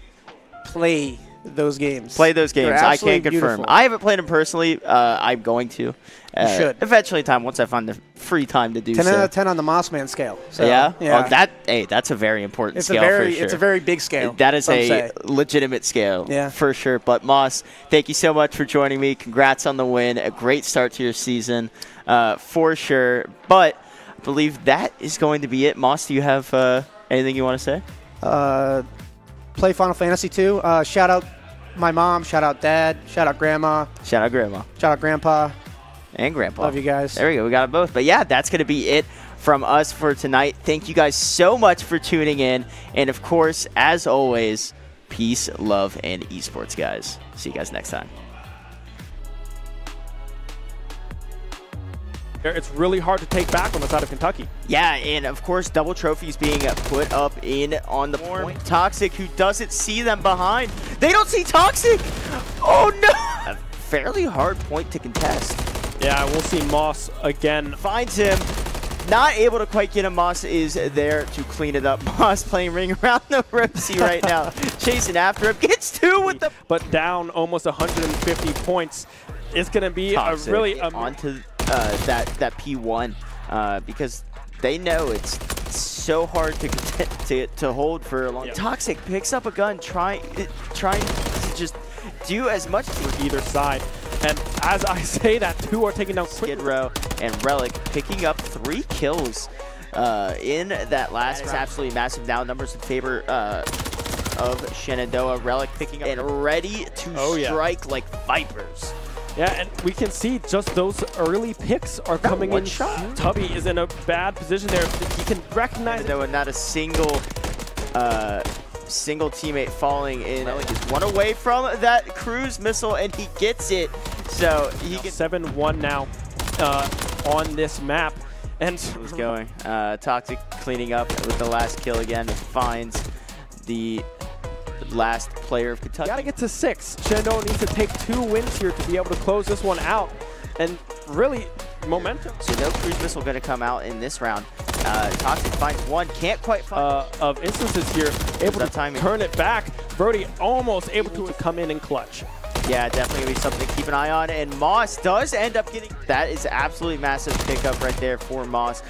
Play those games. Play those games. I can't confirm. Beautiful. I haven't played them personally. I'm going to. You should. Eventually, once I find the free time to do 10 so. 10 out of 10 on the Mossman scale. So, yeah? Yeah. Oh, that's a very important scale for sure. It's a very big scale. That is a legitimate scale for sure. But Moss, thank you so much for joining me. Congrats on the win. A great start to your season for sure. But I believe that is going to be it. Moss, do you have anything you want to say? Play Final Fantasy 2. Shout out my mom. Shout out Dad. Shout out Grandma. Shout out Grandma. Shout out Grandpa. And Grandpa. Love you guys. There we go. We got it both. But yeah, that's going to be it from us for tonight. Thank you guys so much for tuning in. And of course, as always, peace, love, and esports, guys. See you guys next time. It's really hard to take back on the side of Kentucky. Yeah, and of course, double trophies being put up in on the point. Toxic, who doesn't see them behind. They don't see Toxic! Oh, no! A fairly hard point to contest. Yeah, we'll see Moss again. Finds him. Not able to quite get him. Moss is there to clean it up. Moss playing ring around the rosy right now. Chasing after him. Gets two with the... But down almost 150 points. It's going to be Toxic a really... onto that P1 because they know it's so hard to hold for a long time. Toxic picks up a gun, trying to just do as much for either side. And as I say that, two are taking down Skid Row and Relic picking up 3 kills in that last. It's absolutely massive now. Numbers in favor of Shenandoah. Relic picking up and ready to strike like vipers. Yeah, and we can see just those early picks are coming in. Tubby is in a bad position there. He can recognize it. Not a single teammate falling in. Relic is one away from that cruise missile, and he gets it. So he gets 7-1 now on this map. And who's going? Toxic cleaning up with the last kill again. Finds the last player of Kentucky. Gotta get to 6. Shenandoah needs to take 2 wins here to be able to close this one out. And really, momentum. So no cruise missile going to come out in this round. Toxic finds one, can't quite find of instances here, able to turn it back. Brody almost able to come in and clutch. Yeah, definitely going to be something to keep an eye on. And Moss does end up getting... That is absolutely massive pickup right there for Moss.